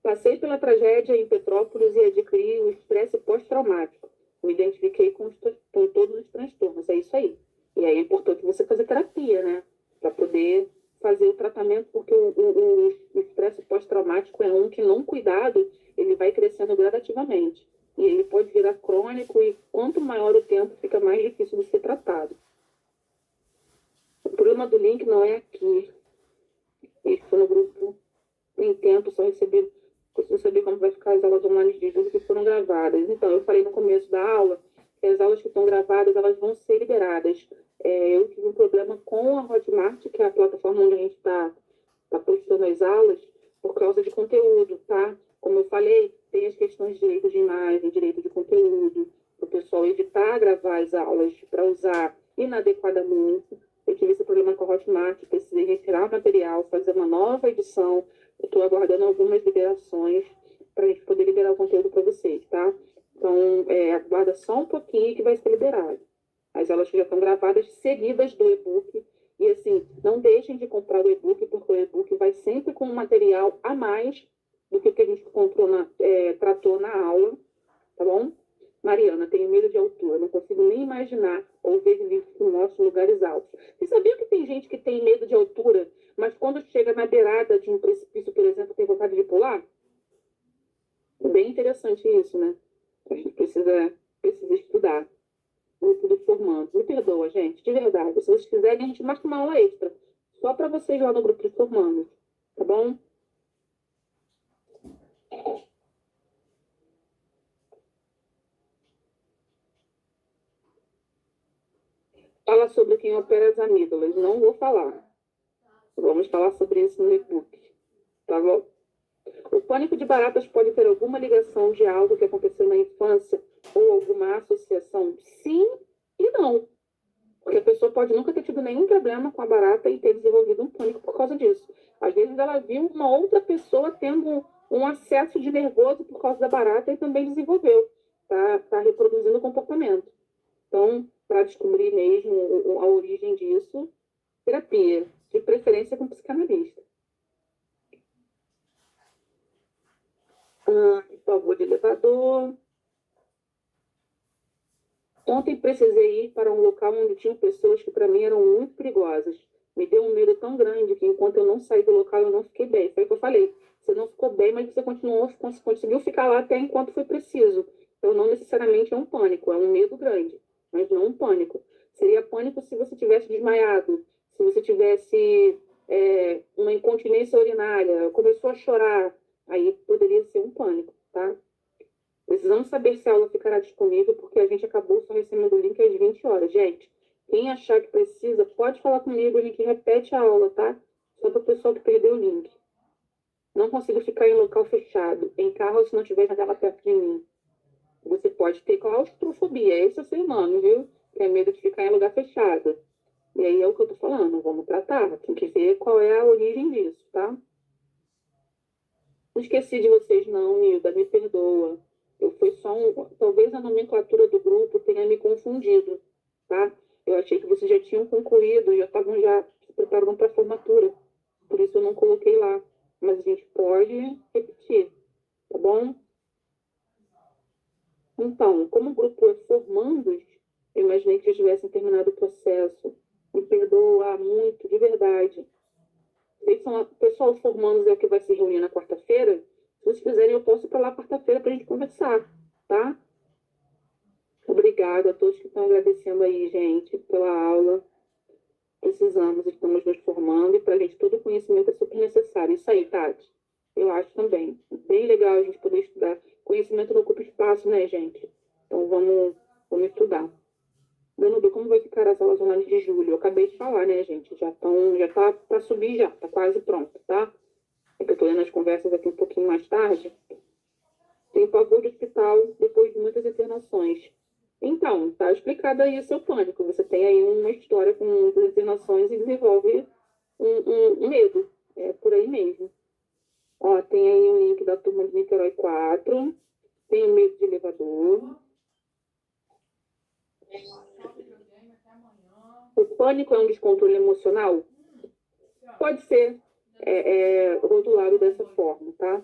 Passei pela tragédia em Petrópolis e adquiri o estresse pós-traumático. Me identifiquei com todos os transtornos. É isso aí. E aí é importante você fazer terapia, né? Para poder fazer o tratamento, porque o estresse pós-traumático é um que, não cuidado, ele vai crescendo gradativamente. E ele pode virar crônico, e quanto maior o tempo, fica mais difícil de ser tratado. O problema do link não é aqui. Ele foi no grupo, tem tempo, só recebi. Preciso saber como vai ficar as aulas online de julho que foram gravadas. Então, eu falei no começo da aula que as aulas que estão gravadas, elas vão ser liberadas. Eu tive um problema com a Hotmart, que é a plataforma onde a gente está postando as aulas, por causa de conteúdo, tá? Como eu falei, tem as questões de direito de imagem, direito de conteúdo, o pessoal editar, gravar as aulas para usar inadequadamente. Eu tive esse problema com a Hotmart, precisei retirar o material, fazer uma nova edição. Eu estou aguardando algumas liberações para a gente poder liberar o conteúdo para vocês, tá? Então, aguarda só um pouquinho que vai ser liberado. As aulas que já estão gravadas, seguidas do e-book. E, assim, não deixem de comprar o e-book, porque o e-book vai sempre com um material a mais do que o que a gente tratou na aula, tá bom? Mariana, tenho medo de altura, não consigo nem imaginar ou ver vídeos que mostram lugares altos. Você sabia que tem gente que tem medo de altura, mas quando chega na beirada de um precipício, por exemplo, tem vontade de pular? Bem interessante isso, né? A gente precisa estudar. Grupo do formando. Me perdoa, gente, de verdade. Se vocês quiserem, a gente marca uma aula extra. Só para vocês lá no grupo de formandos. Tá bom? Fala sobre quem opera as amígdalas. Não vou falar. Vamos falar sobre isso no e-book. Tá bom? O pânico de baratas pode ter alguma ligação de algo que aconteceu na infância ou alguma associação? Sim e não. Porque a pessoa pode nunca ter tido nenhum problema com a barata e ter desenvolvido um pânico por causa disso. Às vezes ela viu uma outra pessoa tendo um acesso de nervoso por causa da barata e também desenvolveu. Tá reproduzindo o comportamento. Então, para descobrir mesmo a origem disso, terapia, de preferência com psicanalista. Favor de elevador. Ontem precisei ir para um local onde tinham pessoas que para mim eram muito perigosas. Me deu um medo tão grande que enquanto eu não saí do local eu não fiquei bem. Foi o que eu falei. Você não ficou bem, mas você conseguiu ficar lá até enquanto foi preciso. Então não necessariamente é um pânico, é um medo grande, mas não um pânico. Seria pânico se você tivesse desmaiado, se você tivesse uma incontinência urinária, começou a chorar, aí poderia ser um pânico, tá? Precisamos saber se a aula ficará disponível, porque a gente acabou só recebendo o link às 20 horas. Gente, quem achar que precisa, pode falar comigo, a gente repete a aula, tá? Só para o pessoal que perdeu o link. Não consigo ficar em local fechado, em carro se não tiver janela perto de mim. Você pode ter claustrofobia, esse é o ser humano, viu? Que é medo de ficar em lugar fechado. E aí é o que eu tô falando, vamos tratar. Tem que ver qual é a origem disso, tá? Não esqueci de vocês não, Nilda, me perdoa. Eu fui só talvez a nomenclatura do grupo tenha me confundido, tá? Eu achei que vocês já tinham concluído, já estavam já se preparando para a formatura. Por isso eu não coloquei lá. Mas a gente pode repetir, tá bom? Então, como o grupo é formandos, eu imaginei que já tivessem terminado o processo. Me perdoa muito, de verdade. Vocês são o pessoal formandos é o que vai se reunir na quarta-feira. Se vocês quiserem, eu posso ir para lá quarta-feira para a gente conversar, tá? Obrigada a todos que estão agradecendo aí, gente, pela aula. Precisamos, estamos nos formando e para a gente todo conhecimento é super necessário. Isso aí, Tati. Eu acho também. Bem legal a gente poder estudar. Conhecimento não ocupa espaço, né, gente? Então vamos estudar. Danube, como vai ficar as aulas online de julho? Eu acabei de falar, né, gente? Já tá para subir já, tá quase pronto, tá? É que eu tô lendo as conversas aqui um pouquinho mais tarde. Tem pavor de hospital depois de muitas internações. Então, tá explicado aí o seu pânico. Você tem aí uma história com muitas internações e desenvolve um medo. É por aí mesmo. Ó, tem aí um link da turma de Niterói 4. Tem o medo de elevador. O pânico é um descontrole emocional? Pode ser rotulado dessa forma, tá?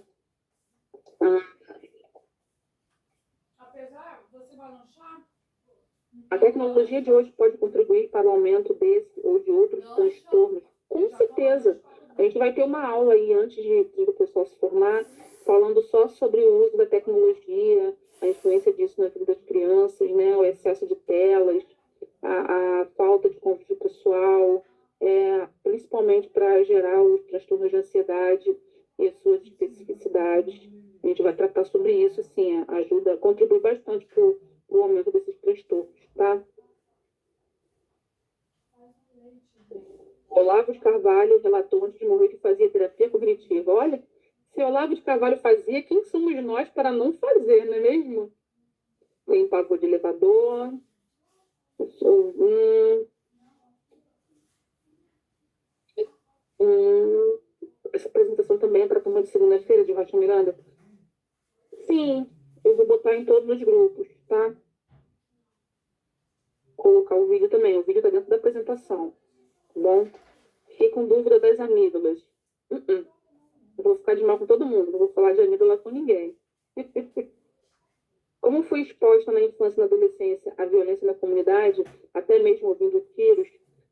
A tecnologia de hoje pode contribuir para o aumento desse ou de outros transtornos? Com certeza. A gente vai ter uma aula aí antes do pessoal se formar, falando só sobre o uso da tecnologia, a influência disso na vida das crianças, né? O excesso de telas, a falta de convívio pessoal, principalmente para gerar os transtornos de ansiedade e as suas especificidades. A gente vai tratar sobre isso, sim, ajuda, contribui bastante para o aumento desses transtornos, tá? Olavo de Carvalho relatou antes de morrer que fazia terapia cognitiva. Olha, se Olavo de Carvalho fazia, quem somos nós para não fazer, não é mesmo? Tem pavor de elevador. Essa apresentação também é para a turma de segunda-feira de Rocha Miranda? Sim, eu vou botar em todos os grupos, tá? Colocar o vídeo também. O vídeo está dentro da apresentação, tá bom? Fiquei com dúvida das amígdalas. Eu vou ficar de mal com todo mundo, não vou falar de amígdala com ninguém. Como fui exposta na infância e na adolescência à violência na comunidade, até mesmo ouvindo tiros,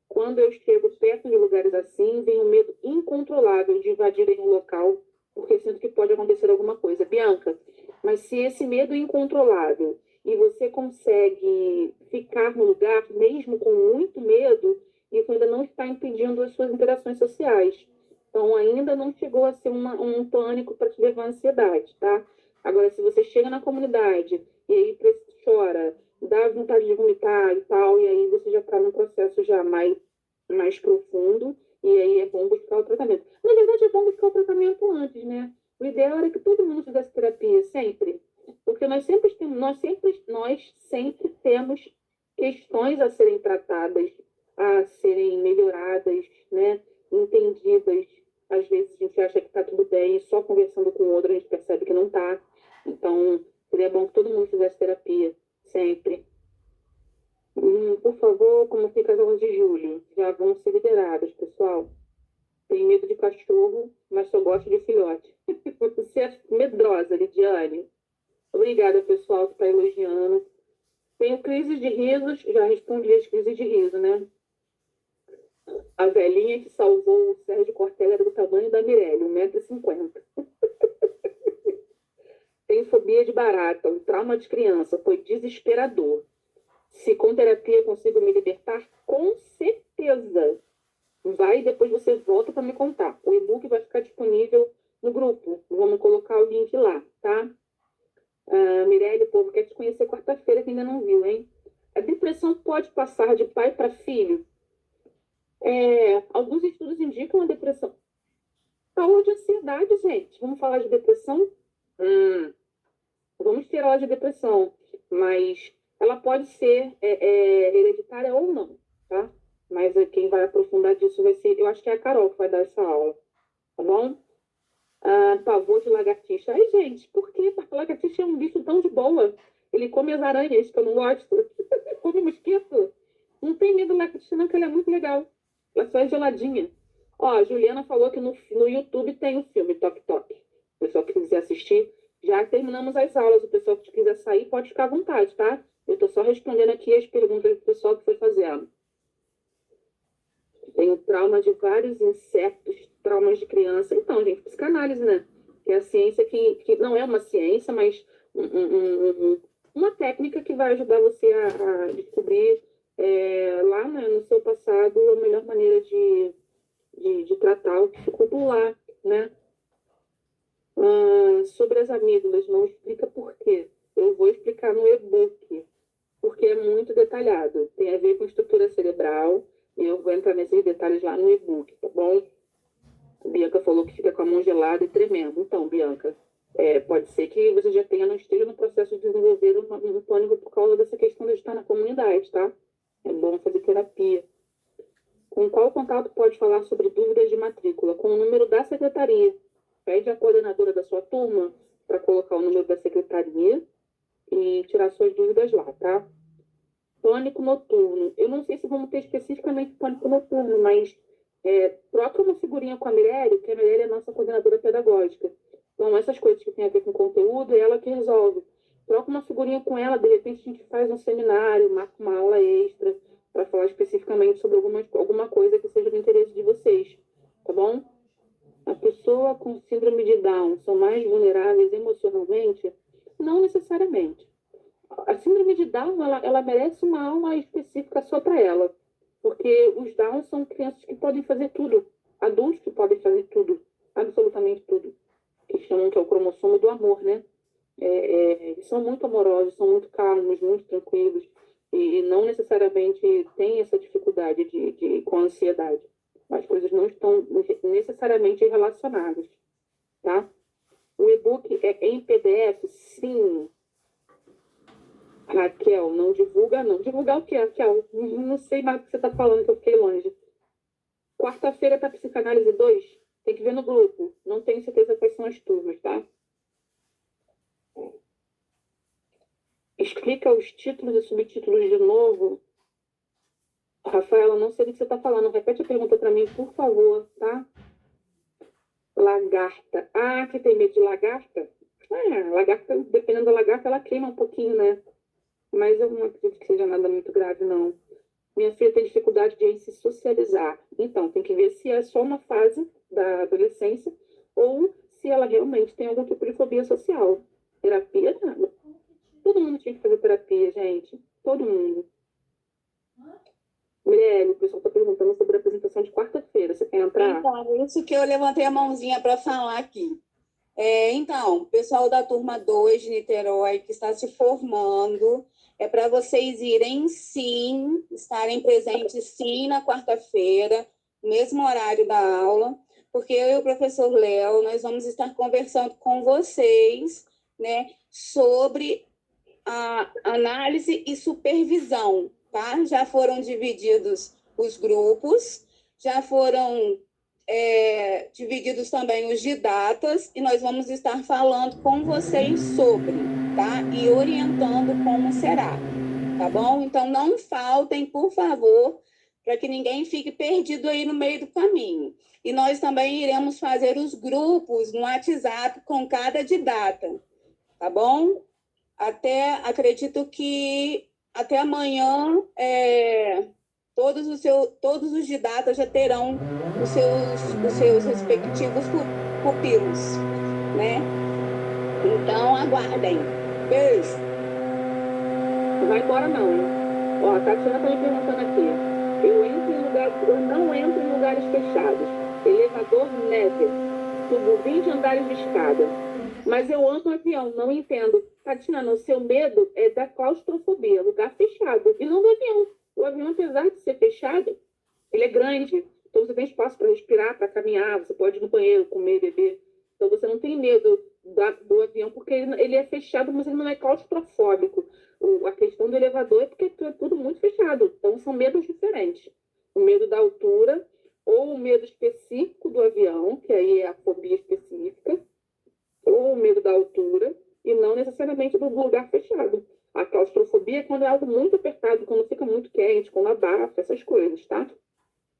quando eu chego perto de lugares assim, vem um medo incontrolável de invadirem um local, porque sinto que pode acontecer alguma coisa. Bianca, mas se esse medo é incontrolável e você consegue ficar no lugar, mesmo com muito medo, isso ainda não está impedindo as suas interações sociais. Então, ainda não chegou a ser um pânico para te levar à ansiedade, tá? Agora, se você chega na comunidade e aí chora, dá vontade de vomitar e tal, e aí você já está num processo já mais profundo, e aí é bom buscar o tratamento. Na verdade, é bom buscar o tratamento antes, né? O ideal era que todo mundo fizesse terapia, sempre. Porque nós sempre temos questões a serem tratadas, a serem melhoradas, né? Entendidas. Às vezes a gente acha que está tudo bem, e só conversando com o outro a gente percebe que não está. Então, seria bom que todo mundo fizesse terapia, sempre. Por favor, como fica as aulas de julho? Já vão ser liberadas, pessoal. Tenho medo de cachorro, mas só gosto de filhote. Você é medrosa, Lidiane. Obrigada, pessoal, que está elogiando. Tenho crise de risos, já respondi as crises de riso, né? A velhinha que salvou o Sérgio Cortella era do tamanho da Mirelle, 1,50 m. Tem fobia de barata, um trauma de criança, foi desesperador. Se com terapia consigo me libertar, com certeza. Vai e depois você volta para me contar. O e-book vai ficar disponível no grupo. Vamos colocar o link lá, tá? Mirelle, o povo quer te conhecer quarta-feira, que ainda não viu, hein? A depressão pode passar de pai para filho? Alguns estudos indicam a depressão. Aula de ansiedade, gente. Vamos falar de depressão? Vamos ter aula de depressão, mas ela pode ser hereditária ou não, tá? Mas quem vai aprofundar disso vai ser, eu acho que é a Carol que vai dar essa aula, tá bom? Pavor de lagartixa. Ai, gente, por quê? Porque lagartixa é um bicho tão de boa. Ele come as aranhas, que eu não gosto. Come mosquito. Não tem medo da lagartixa, não, que ela é muito legal. Ela só é geladinha. Ó, a Juliana falou que no YouTube tem o filme Toque Toque. O pessoal que quiser assistir, já terminamos as aulas. O pessoal que quiser sair pode ficar à vontade, tá? Eu tô só respondendo aqui as perguntas do pessoal que foi fazendo. Tenho trauma de vários insetos, traumas de criança. Então, gente, psicanálise, né? Que é a ciência que não é uma ciência, mas uma técnica que vai ajudar você a descobrir lá, né, no seu passado a melhor maneira de tratar o que ficou por lá, né? Sobre as amígdalas, não explica por quê. Eu vou explicar no e-book, porque é muito detalhado. Tem a ver com estrutura cerebral, e eu vou entrar nesses detalhes lá no e-book, tá bom? A Bianca falou que fica com a mão gelada e tremendo. Então, Bianca, pode ser que você já não esteja no processo de desenvolver um pânico por causa dessa questão de estar na comunidade, tá? É bom fazer terapia. Com qual contato pode falar sobre dúvidas de matrícula? Com o número da secretaria. Pede a coordenadora da sua turma para colocar o número da secretaria e tirar suas dúvidas lá, tá? Pânico noturno. Eu não sei se vamos ter especificamente pânico noturno, mas troca uma figurinha com a Mirelle, que a Mirelle é a nossa coordenadora pedagógica. Então, essas coisas que tem a ver com conteúdo, é ela que resolve. Troca uma figurinha com ela, de repente a gente faz um seminário, marca uma aula extra, para falar especificamente sobre alguma coisa que seja do interesse de vocês, tá bom? A pessoa com síndrome de Down são mais vulneráveis emocionalmente? Não necessariamente. A síndrome de Down, ela merece uma aula específica só para ela, porque os Down são crianças que podem fazer tudo, adultos que podem fazer tudo, absolutamente tudo, que chamam que é o cromossomo do amor, né? Eles são muito amorosos, são muito calmos, muito tranquilos, e não necessariamente têm essa dificuldade com a ansiedade. As coisas não estão necessariamente relacionadas, tá? O e-book é em PDF? Sim. Raquel, não divulga, não. Divulgar o quê, Raquel? Não sei mais o que você está falando, que eu fiquei longe. Quarta-feira para Psicanálise 2? Tem que ver no grupo. Não tenho certeza quais são as turmas, tá? Explica os títulos e subtítulos de novo. Rafaela, não sei do que você está falando. Repete a pergunta para mim, por favor, tá? Lagarta. Ah, você tem medo de lagarta? Lagarta, dependendo da lagarta, ela queima um pouquinho, né? Mas eu não acredito que seja nada muito grave, não. Minha filha tem dificuldade de se socializar. Então, tem que ver se é só uma fase da adolescência ou se ela realmente tem algum tipo de fobia social. Terapia, nada. Todo mundo tinha que fazer terapia, gente. Todo mundo. Mirelle, o pessoal está perguntando sobre a apresentação de quarta-feira. Você quer entrar? Então, isso que eu levantei a mãozinha para falar aqui. Então, pessoal da turma 2 de Niterói, que está se formando, é para vocês irem sim, estarem presentes sim na quarta-feira, mesmo horário da aula, porque eu e o professor Léo, nós vamos estar conversando com vocês, né, sobre a análise e supervisão, tá? Já foram divididos os grupos, já foram divididos também os de datas, e nós vamos estar falando com vocês sobre, tá? E orientando como será, tá bom? Então, não faltem, por favor, para que ninguém fique perdido aí no meio do caminho. E nós também iremos fazer os grupos no WhatsApp com cada didata, tá bom? Até, acredito que até amanhã, todos os de data já terão os seus respectivos pupilos, né? Então, aguardem. Beijo. Não vai embora, não, hein? Ó, a Tatiana tá me perguntando aqui. Eu não entro em lugares fechados. Elevador, never. Subo 20 andares de escada. Mas eu amo avião, não entendo. Tatiana, o seu medo é da claustrofobia, lugar fechado. E não do avião. O avião, apesar de ser fechado, ele é grande. Então você tem espaço para respirar, para caminhar, você pode ir no banheiro, comer, beber. Então você não tem medo do avião, porque ele é fechado, mas ele não é claustrofóbico. A questão do elevador é porque é tudo muito fechado. Então são medos diferentes. O medo da altura, ou o medo específico do avião, que aí é a fobia específica, ou o medo da altura, e não necessariamente do lugar fechado. A claustrofobia é quando é algo muito apertado, quando fica muito quente, quando abafa, essas coisas, tá?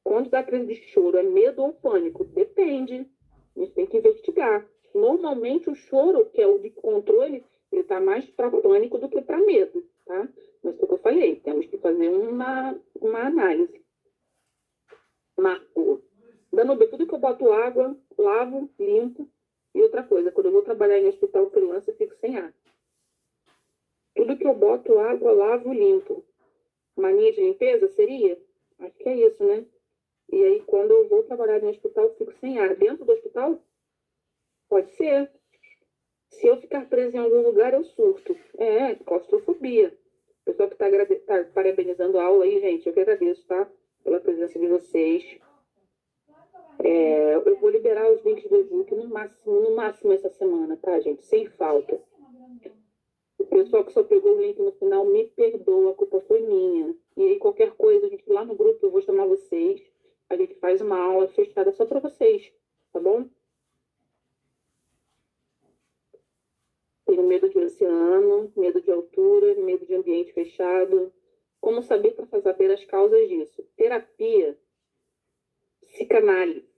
Quando dá crise de choro, é medo ou pânico? Depende. A gente tem que investigar. Normalmente, o choro, que é o de controle, ele está mais para pânico do que para medo, tá? Mas foi o que eu falei, temos que fazer uma análise. Marco. Dando bem, tudo que eu boto água, lavo, limpo. E outra coisa, quando eu vou trabalhar em hospital freelance, eu fico sem ar. Tudo que eu boto água, lavo, limpo. Mania de limpeza seria? Acho que é isso, né? E aí, quando eu vou trabalhar no hospital, eu fico sem ar. Dentro do hospital? Pode ser. Se eu ficar preso em algum lugar, eu surto. É, claustrofobia. O pessoal que tá parabenizando a aula aí, gente, eu que agradeço, tá? Pela presença de vocês. Eu vou liberar os links do e-book no máximo essa semana, tá, gente? Sem falta. O pessoal que só pegou o link no final, me perdoa, a culpa foi minha. E aí, qualquer coisa, a gente lá no grupo, eu vou chamar vocês. A gente faz uma aula fechada só para vocês, tá bom? Tenho medo de oceano, medo de altura, medo de ambiente fechado. Como saber para saber as causas disso? Terapia, psicanálise.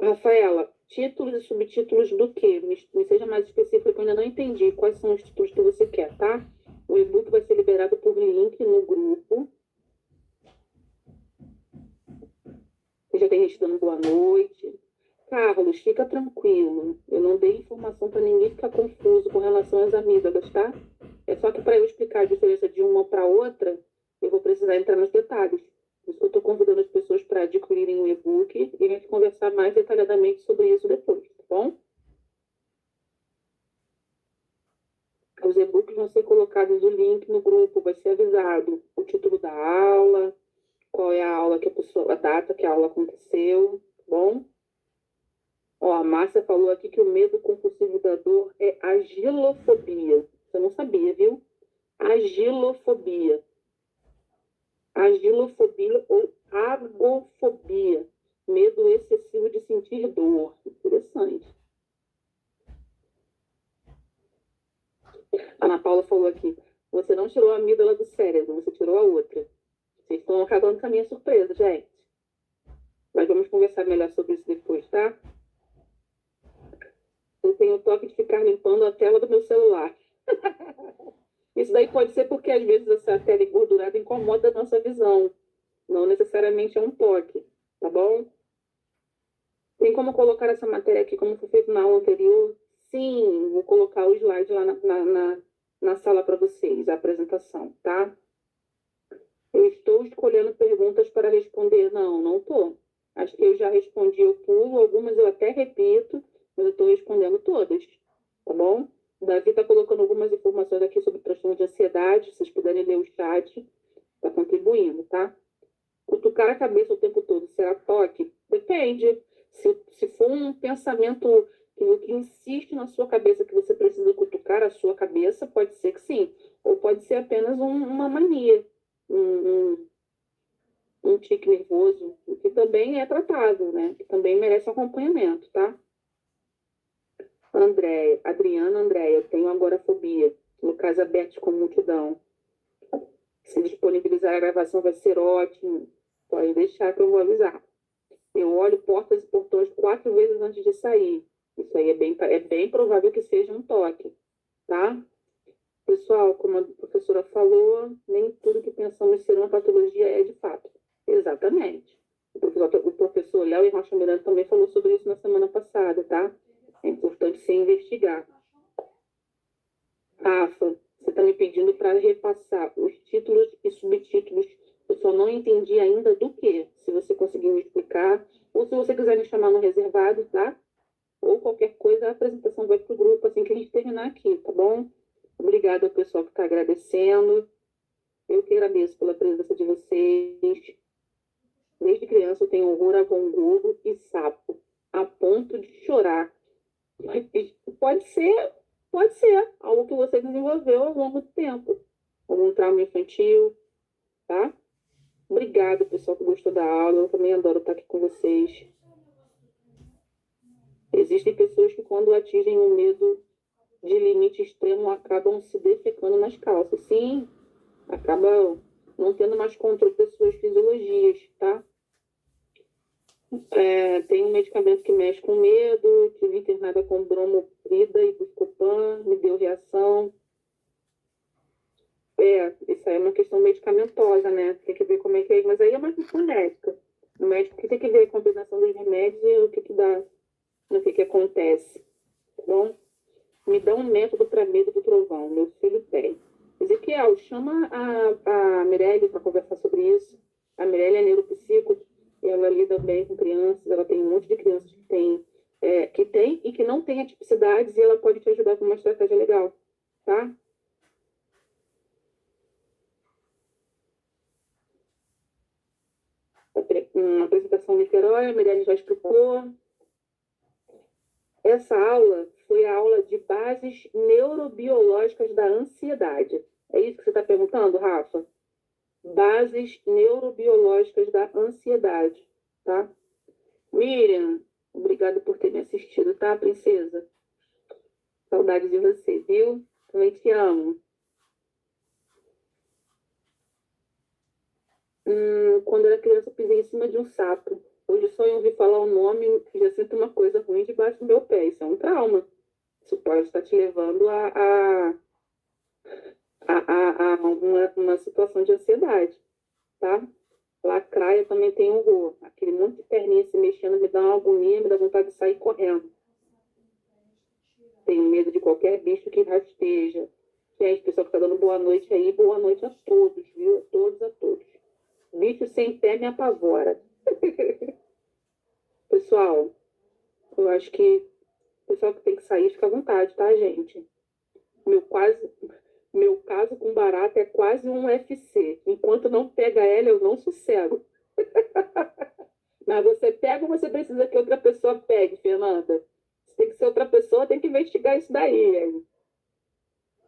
Rafaela, títulos e subtítulos do quê? Me seja mais específico, eu ainda não entendi quais são os títulos que você quer, tá? O e-book vai ser liberado por link no grupo. Já tem gente dando boa noite. Carlos, fica tranquilo. Eu não dei informação para ninguém ficar confuso com relação às amígdalas, tá? É só que para eu explicar a diferença de uma para outra, eu vou precisar entrar nos detalhes. Por isso que eu estou convidando as pessoas para adquirirem o e-book e a gente conversar mais detalhadamente sobre isso depois, tá bom? Os e-books vão ser colocados o link no grupo, vai ser avisado o título da aula, qual é a aula que a data que a aula aconteceu, tá bom? Ó, a Márcia falou aqui que o medo compulsivo da dor é agilofobia. Você não sabia, viu? Agilofobia. Agilofobia ou agofobia. Medo excessivo de sentir dor. Interessante. A Ana Paula falou aqui, você não tirou a amígdala do cérebro, você tirou a outra. Vocês estão acabando com a minha surpresa, gente. Mas vamos conversar melhor sobre isso depois, tá? Eu tenho o toque de ficar limpando a tela do meu celular. Isso daí pode ser porque, às vezes, essa tela engordurada incomoda a nossa visão. Não necessariamente é um toque, tá bom? Tem como colocar essa matéria aqui como foi feito na aula anterior? Sim, vou colocar o slide lá na sala para vocês, a apresentação, tá? Eu estou escolhendo perguntas para responder. Não estou. Acho que eu já respondi, eu pulo, algumas eu até repito, mas eu estou respondendo todas, tá bom? O Davi está colocando algumas informações aqui sobre transtorno de ansiedade, se vocês puderem ler o chat, está contribuindo, tá? Cutucar a cabeça o tempo todo, será toque? Depende. Se for um pensamento que insiste na sua cabeça, que você precisa cutucar a sua cabeça, pode ser que sim. Ou pode ser apenas uma mania, um tique nervoso, que também é tratável, né? Que também merece acompanhamento, tá? Adriana Andréia, eu tenho agorafobia, no caso abertos com multidão. Se disponibilizar a gravação vai ser ótimo. Pode deixar que eu vou avisar. Eu olho portas e portões 4 vezes antes de sair. Isso aí é bem provável que seja um toque, tá? Pessoal, como a professora falou, nem tudo que pensamos ser uma patologia é de fato. Exatamente. O professor Léo e Rocha Miranda também falou sobre isso na semana passada, tá? É importante se investigar. Rafa, você está me pedindo para repassar os títulos e subtítulos. Eu só não entendi ainda do que. Se você conseguir me explicar, ou se você quiser me chamar no reservado, tá? Ou qualquer coisa, a apresentação vai para o grupo assim que a gente terminar aqui, tá bom? Obrigada ao pessoal que está agradecendo. Eu que agradeço pela presença de vocês. Desde criança eu tenho horror a canguru e sapo, a ponto de chorar. Pode ser, pode ser algo que você desenvolveu ao longo do tempo. Algum trauma infantil, tá? Obrigada, pessoal que gostou da aula. Eu também adoro estar aqui com vocês. Existem pessoas que, quando atingem um medo de limite extremo, acabam se defecando nas calças. Sim, acabam não tendo mais controle das suas fisiologias, tá? Tem um medicamento que mexe com medo, tive internada com bromoprida e buscopan, me deu reação. Isso aí é uma questão medicamentosa, né? Tem que ver como é que é, mas aí é uma questão médica. O médico que tem que ver a combinação dos remédios e o que que dá, o que que acontece, tá bom? Me dá um método para medo do trovão, meu filho tem. Ezequiel, chama a Mirelle para conversar sobre isso. A Mirelle é neuropsico, ela lida bem com crianças, ela tem um monte de crianças que tem e que não tem atipicidades, e ela pode te ajudar com uma estratégia legal, tá? Uma apresentação Niterói, a Mirelle já explicou. Essa aula foi a aula de bases neurobiológicas da ansiedade. É isso que você está perguntando, Rafa? Bases neurobiológicas da ansiedade, tá? Miriam, obrigada por ter me assistido, tá, princesa? Saudade de você, viu? Também te amo. Quando era criança, eu pisei em cima de um sapo. Hoje só em ouvir falar o nome, já sinto uma coisa ruim debaixo do meu pé. Isso é um trauma. Isso pode estar te levando a uma situação de ansiedade, tá? Lacraia também tem horror. Aquele monte de perninha se mexendo me dá uma agonia, me dá vontade de sair correndo. Tenho medo de qualquer bicho que rasteja. Gente, pessoal que está dando boa noite aí, boa noite a todos, viu? A todos, a todos. Bicho sem pé me apavora. Pessoal, eu acho que o pessoal que tem que sair fica à vontade, tá, gente? Meu caso com barata é quase um UFC. Enquanto não pega ela, eu não sossego. Mas você pega ou você precisa que outra pessoa pegue, Fernanda? Se tem que ser outra pessoa, tem que investigar isso daí. Hein?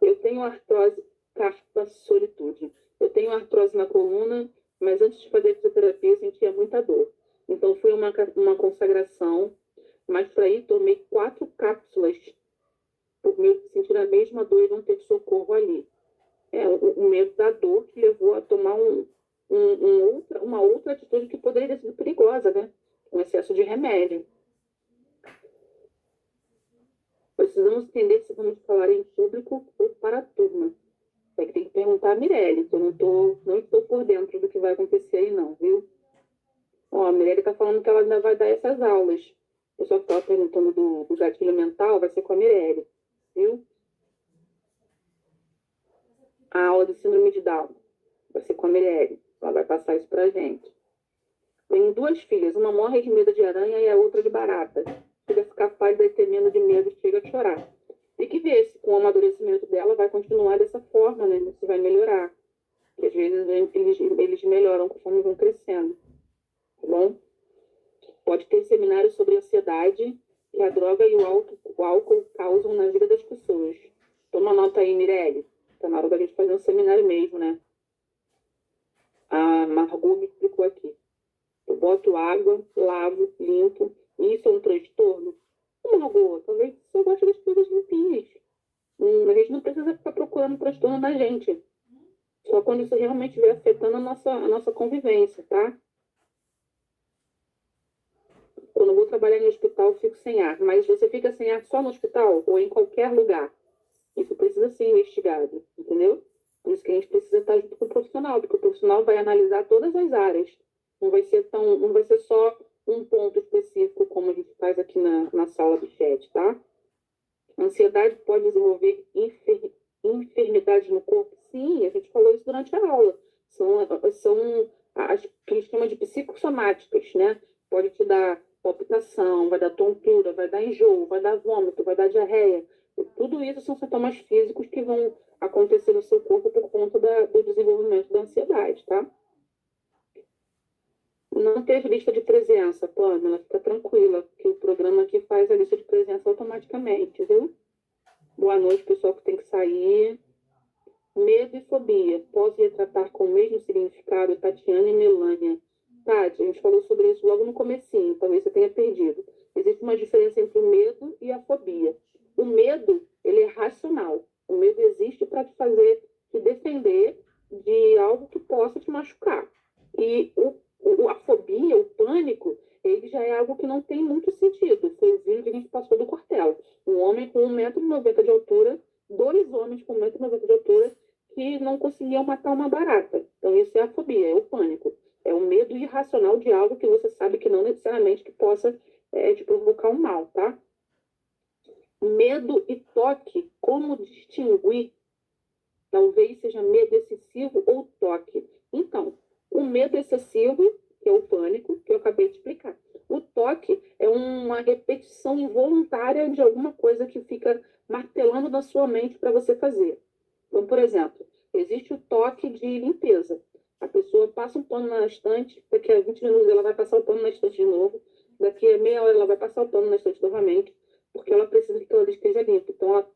Eu tenho artrose, carpa solitude. Eu tenho artrose na coluna, mas antes de fazer fisioterapia eu sentia muita dor. Então foi uma consagração, mas para ir tomei 4 cápsulas por medo de sentir a mesma dor e não ter socorro ali. O medo da dor que levou a tomar uma outra atitude que poderia ter sido perigosa, né? Um excesso de remédio. Precisamos entender se vamos falar em público ou para a turma. É que tem que perguntar a Mirelle, que eu não estou por dentro do que vai acontecer aí não, viu? Ó, a Mirelle está falando que ela ainda vai dar essas aulas. O pessoal que estava perguntando do gatilho mental vai ser com a Mirelle, viu? A aula de síndrome de Down vai ser com a Mirelle. Ela vai passar isso pra gente. Tenho 2 filhas, uma morre de medo de aranha e a outra de barata. Chega a ficar pálida e temendo de medo, chega a chorar. Tem que ver se com o amadurecimento dela vai continuar dessa forma, né? Se vai melhorar. Porque às vezes eles melhoram conforme vão crescendo. Tá bom? Pode ter seminário sobre ansiedade que a droga e o álcool causam na vida das pessoas. Toma nota aí, Mirelle. Tá na hora da gente fazer um seminário mesmo, né? A Margot me explicou aqui. Eu boto água, lavo, limpo. E isso é um transtorno? Não, Margot, talvez você goste das coisas limpinhas. A gente não precisa ficar procurando transtorno na gente. Só quando isso realmente estiver afetando a nossa convivência, tá? Quando eu vou trabalhar em hospital, eu fico sem ar. Mas você fica sem ar só no hospital ou em qualquer lugar? Isso precisa ser investigado, entendeu? Por isso que a gente precisa estar junto com o profissional, porque o profissional vai analisar todas as áreas. Não vai ser só um ponto específico, como a gente faz aqui na sala do chat, tá? A ansiedade pode desenvolver enfermidades no corpo? Sim, a gente falou isso durante a aula. São as que a gente chama de psicossomáticas, né? Pode te dar palpitação, vai dar tontura, vai dar enjoo, vai dar vômito, vai dar diarreia. Tudo isso são sintomas físicos que vão acontecer no seu corpo por conta do desenvolvimento da ansiedade, tá? Não teve lista de presença, Pamela, fica tranquila, que o programa aqui faz a lista de presença automaticamente, viu? Boa noite, pessoal que tem que sair. Medo e fobia. Posso retratar com o mesmo significado, Tatiana e Melânia? Tati, a gente falou sobre isso logo no comecinho, talvez você tenha perdido. Existe uma diferença entre o medo e a fobia. O medo, ele é racional. O medo existe para te defender de algo que possa te machucar. E a fobia, o pânico, ele já é algo que não tem muito sentido. Foi o vídeo que a gente passou do Cortella. Um homem com 1,90 m de altura, 2 homens com 1,90 m de altura, que não conseguiam matar uma barata. Então, isso é a fobia, é o pânico. É o medo irracional de algo que você sabe que não necessariamente que possa te provocar um mal, tá? Medo e toque, como distinguir? Talvez seja medo excessivo ou toque. Então, o medo excessivo, que é o pânico, que eu acabei de explicar. O toque é uma repetição involuntária de alguma coisa que fica martelando na sua mente para você fazer. Então, por exemplo, existe o toque de limpeza. A pessoa passa um pano na estante, daqui a 20 minutos ela vai passar o pano na estante de novo, daqui a meia hora ela vai passar o pano na estante novamente, porque ela precisa que aquilo esteja limpo. Então,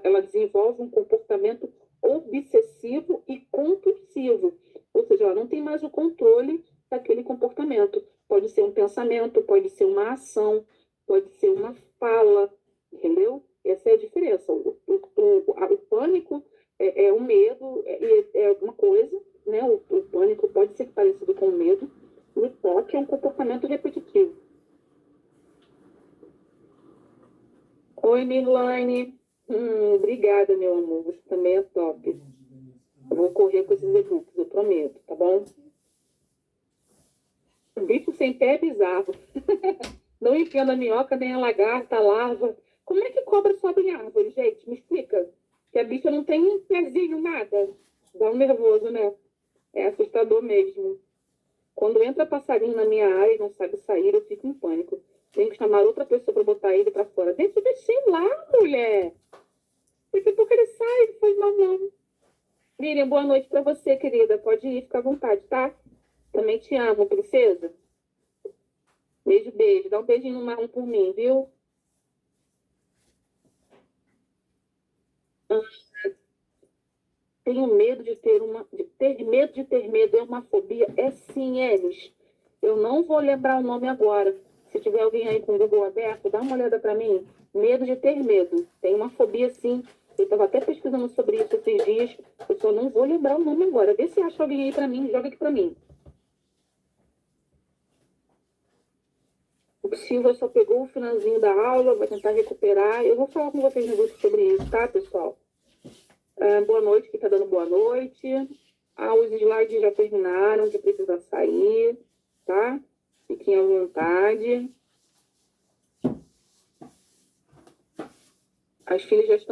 ela desenvolve um comportamento obsessivo e compulsivo. Ou seja, ela não tem mais o controle daquele comportamento. Pode ser um pensamento, pode ser uma ação, pode ser uma fala, entendeu? Essa é a diferença. O pânico é o medo, é uma coisa, né? O pânico pode ser parecido com o medo, e o toque é um comportamento repetitivo. Oi, Mirlane. Obrigada, meu amor. Você também é top. Eu vou correr com esses e-books, eu prometo, tá bom? O bicho sem pé é bizarro. Não entendo a minhoca, nem a lagarta, a larva. Como é que cobra sobe em árvore, gente? Me explica. Que a bicha não tem um pezinho, nada. Dá um nervoso, né? É assustador mesmo. Quando entra passarinho na minha área e não sabe sair, eu fico em pânico. Tenho que chamar outra pessoa para botar ele para fora. Deixa eu deixar lá, mulher. Daqui a pouco ele sai, não faz mal não. Miriam, boa noite para você, querida. Pode ir, fica à vontade, tá? Também te amo, princesa. Beijo, beijo. Dá um beijinho no marrom por mim, viu? Tenho medo de ter medo é uma fobia? É sim, Elis. Eu não vou lembrar o nome agora. Se tiver alguém aí com o Google aberto, dá uma olhada para mim. Medo de ter medo. Tem uma fobia sim. Eu estava até pesquisando sobre isso esses dias. Eu só não vou lembrar o nome agora. Vê se acha alguém aí para mim. Joga aqui para mim. O Silva só pegou o finalzinho da aula, vai tentar recuperar. Eu vou falar com vocês no grupo sobre isso, tá, pessoal? Boa noite, quem está dando boa noite. Os slides já terminaram, já precisa sair, tá? Fiquem à vontade. As filhas já estão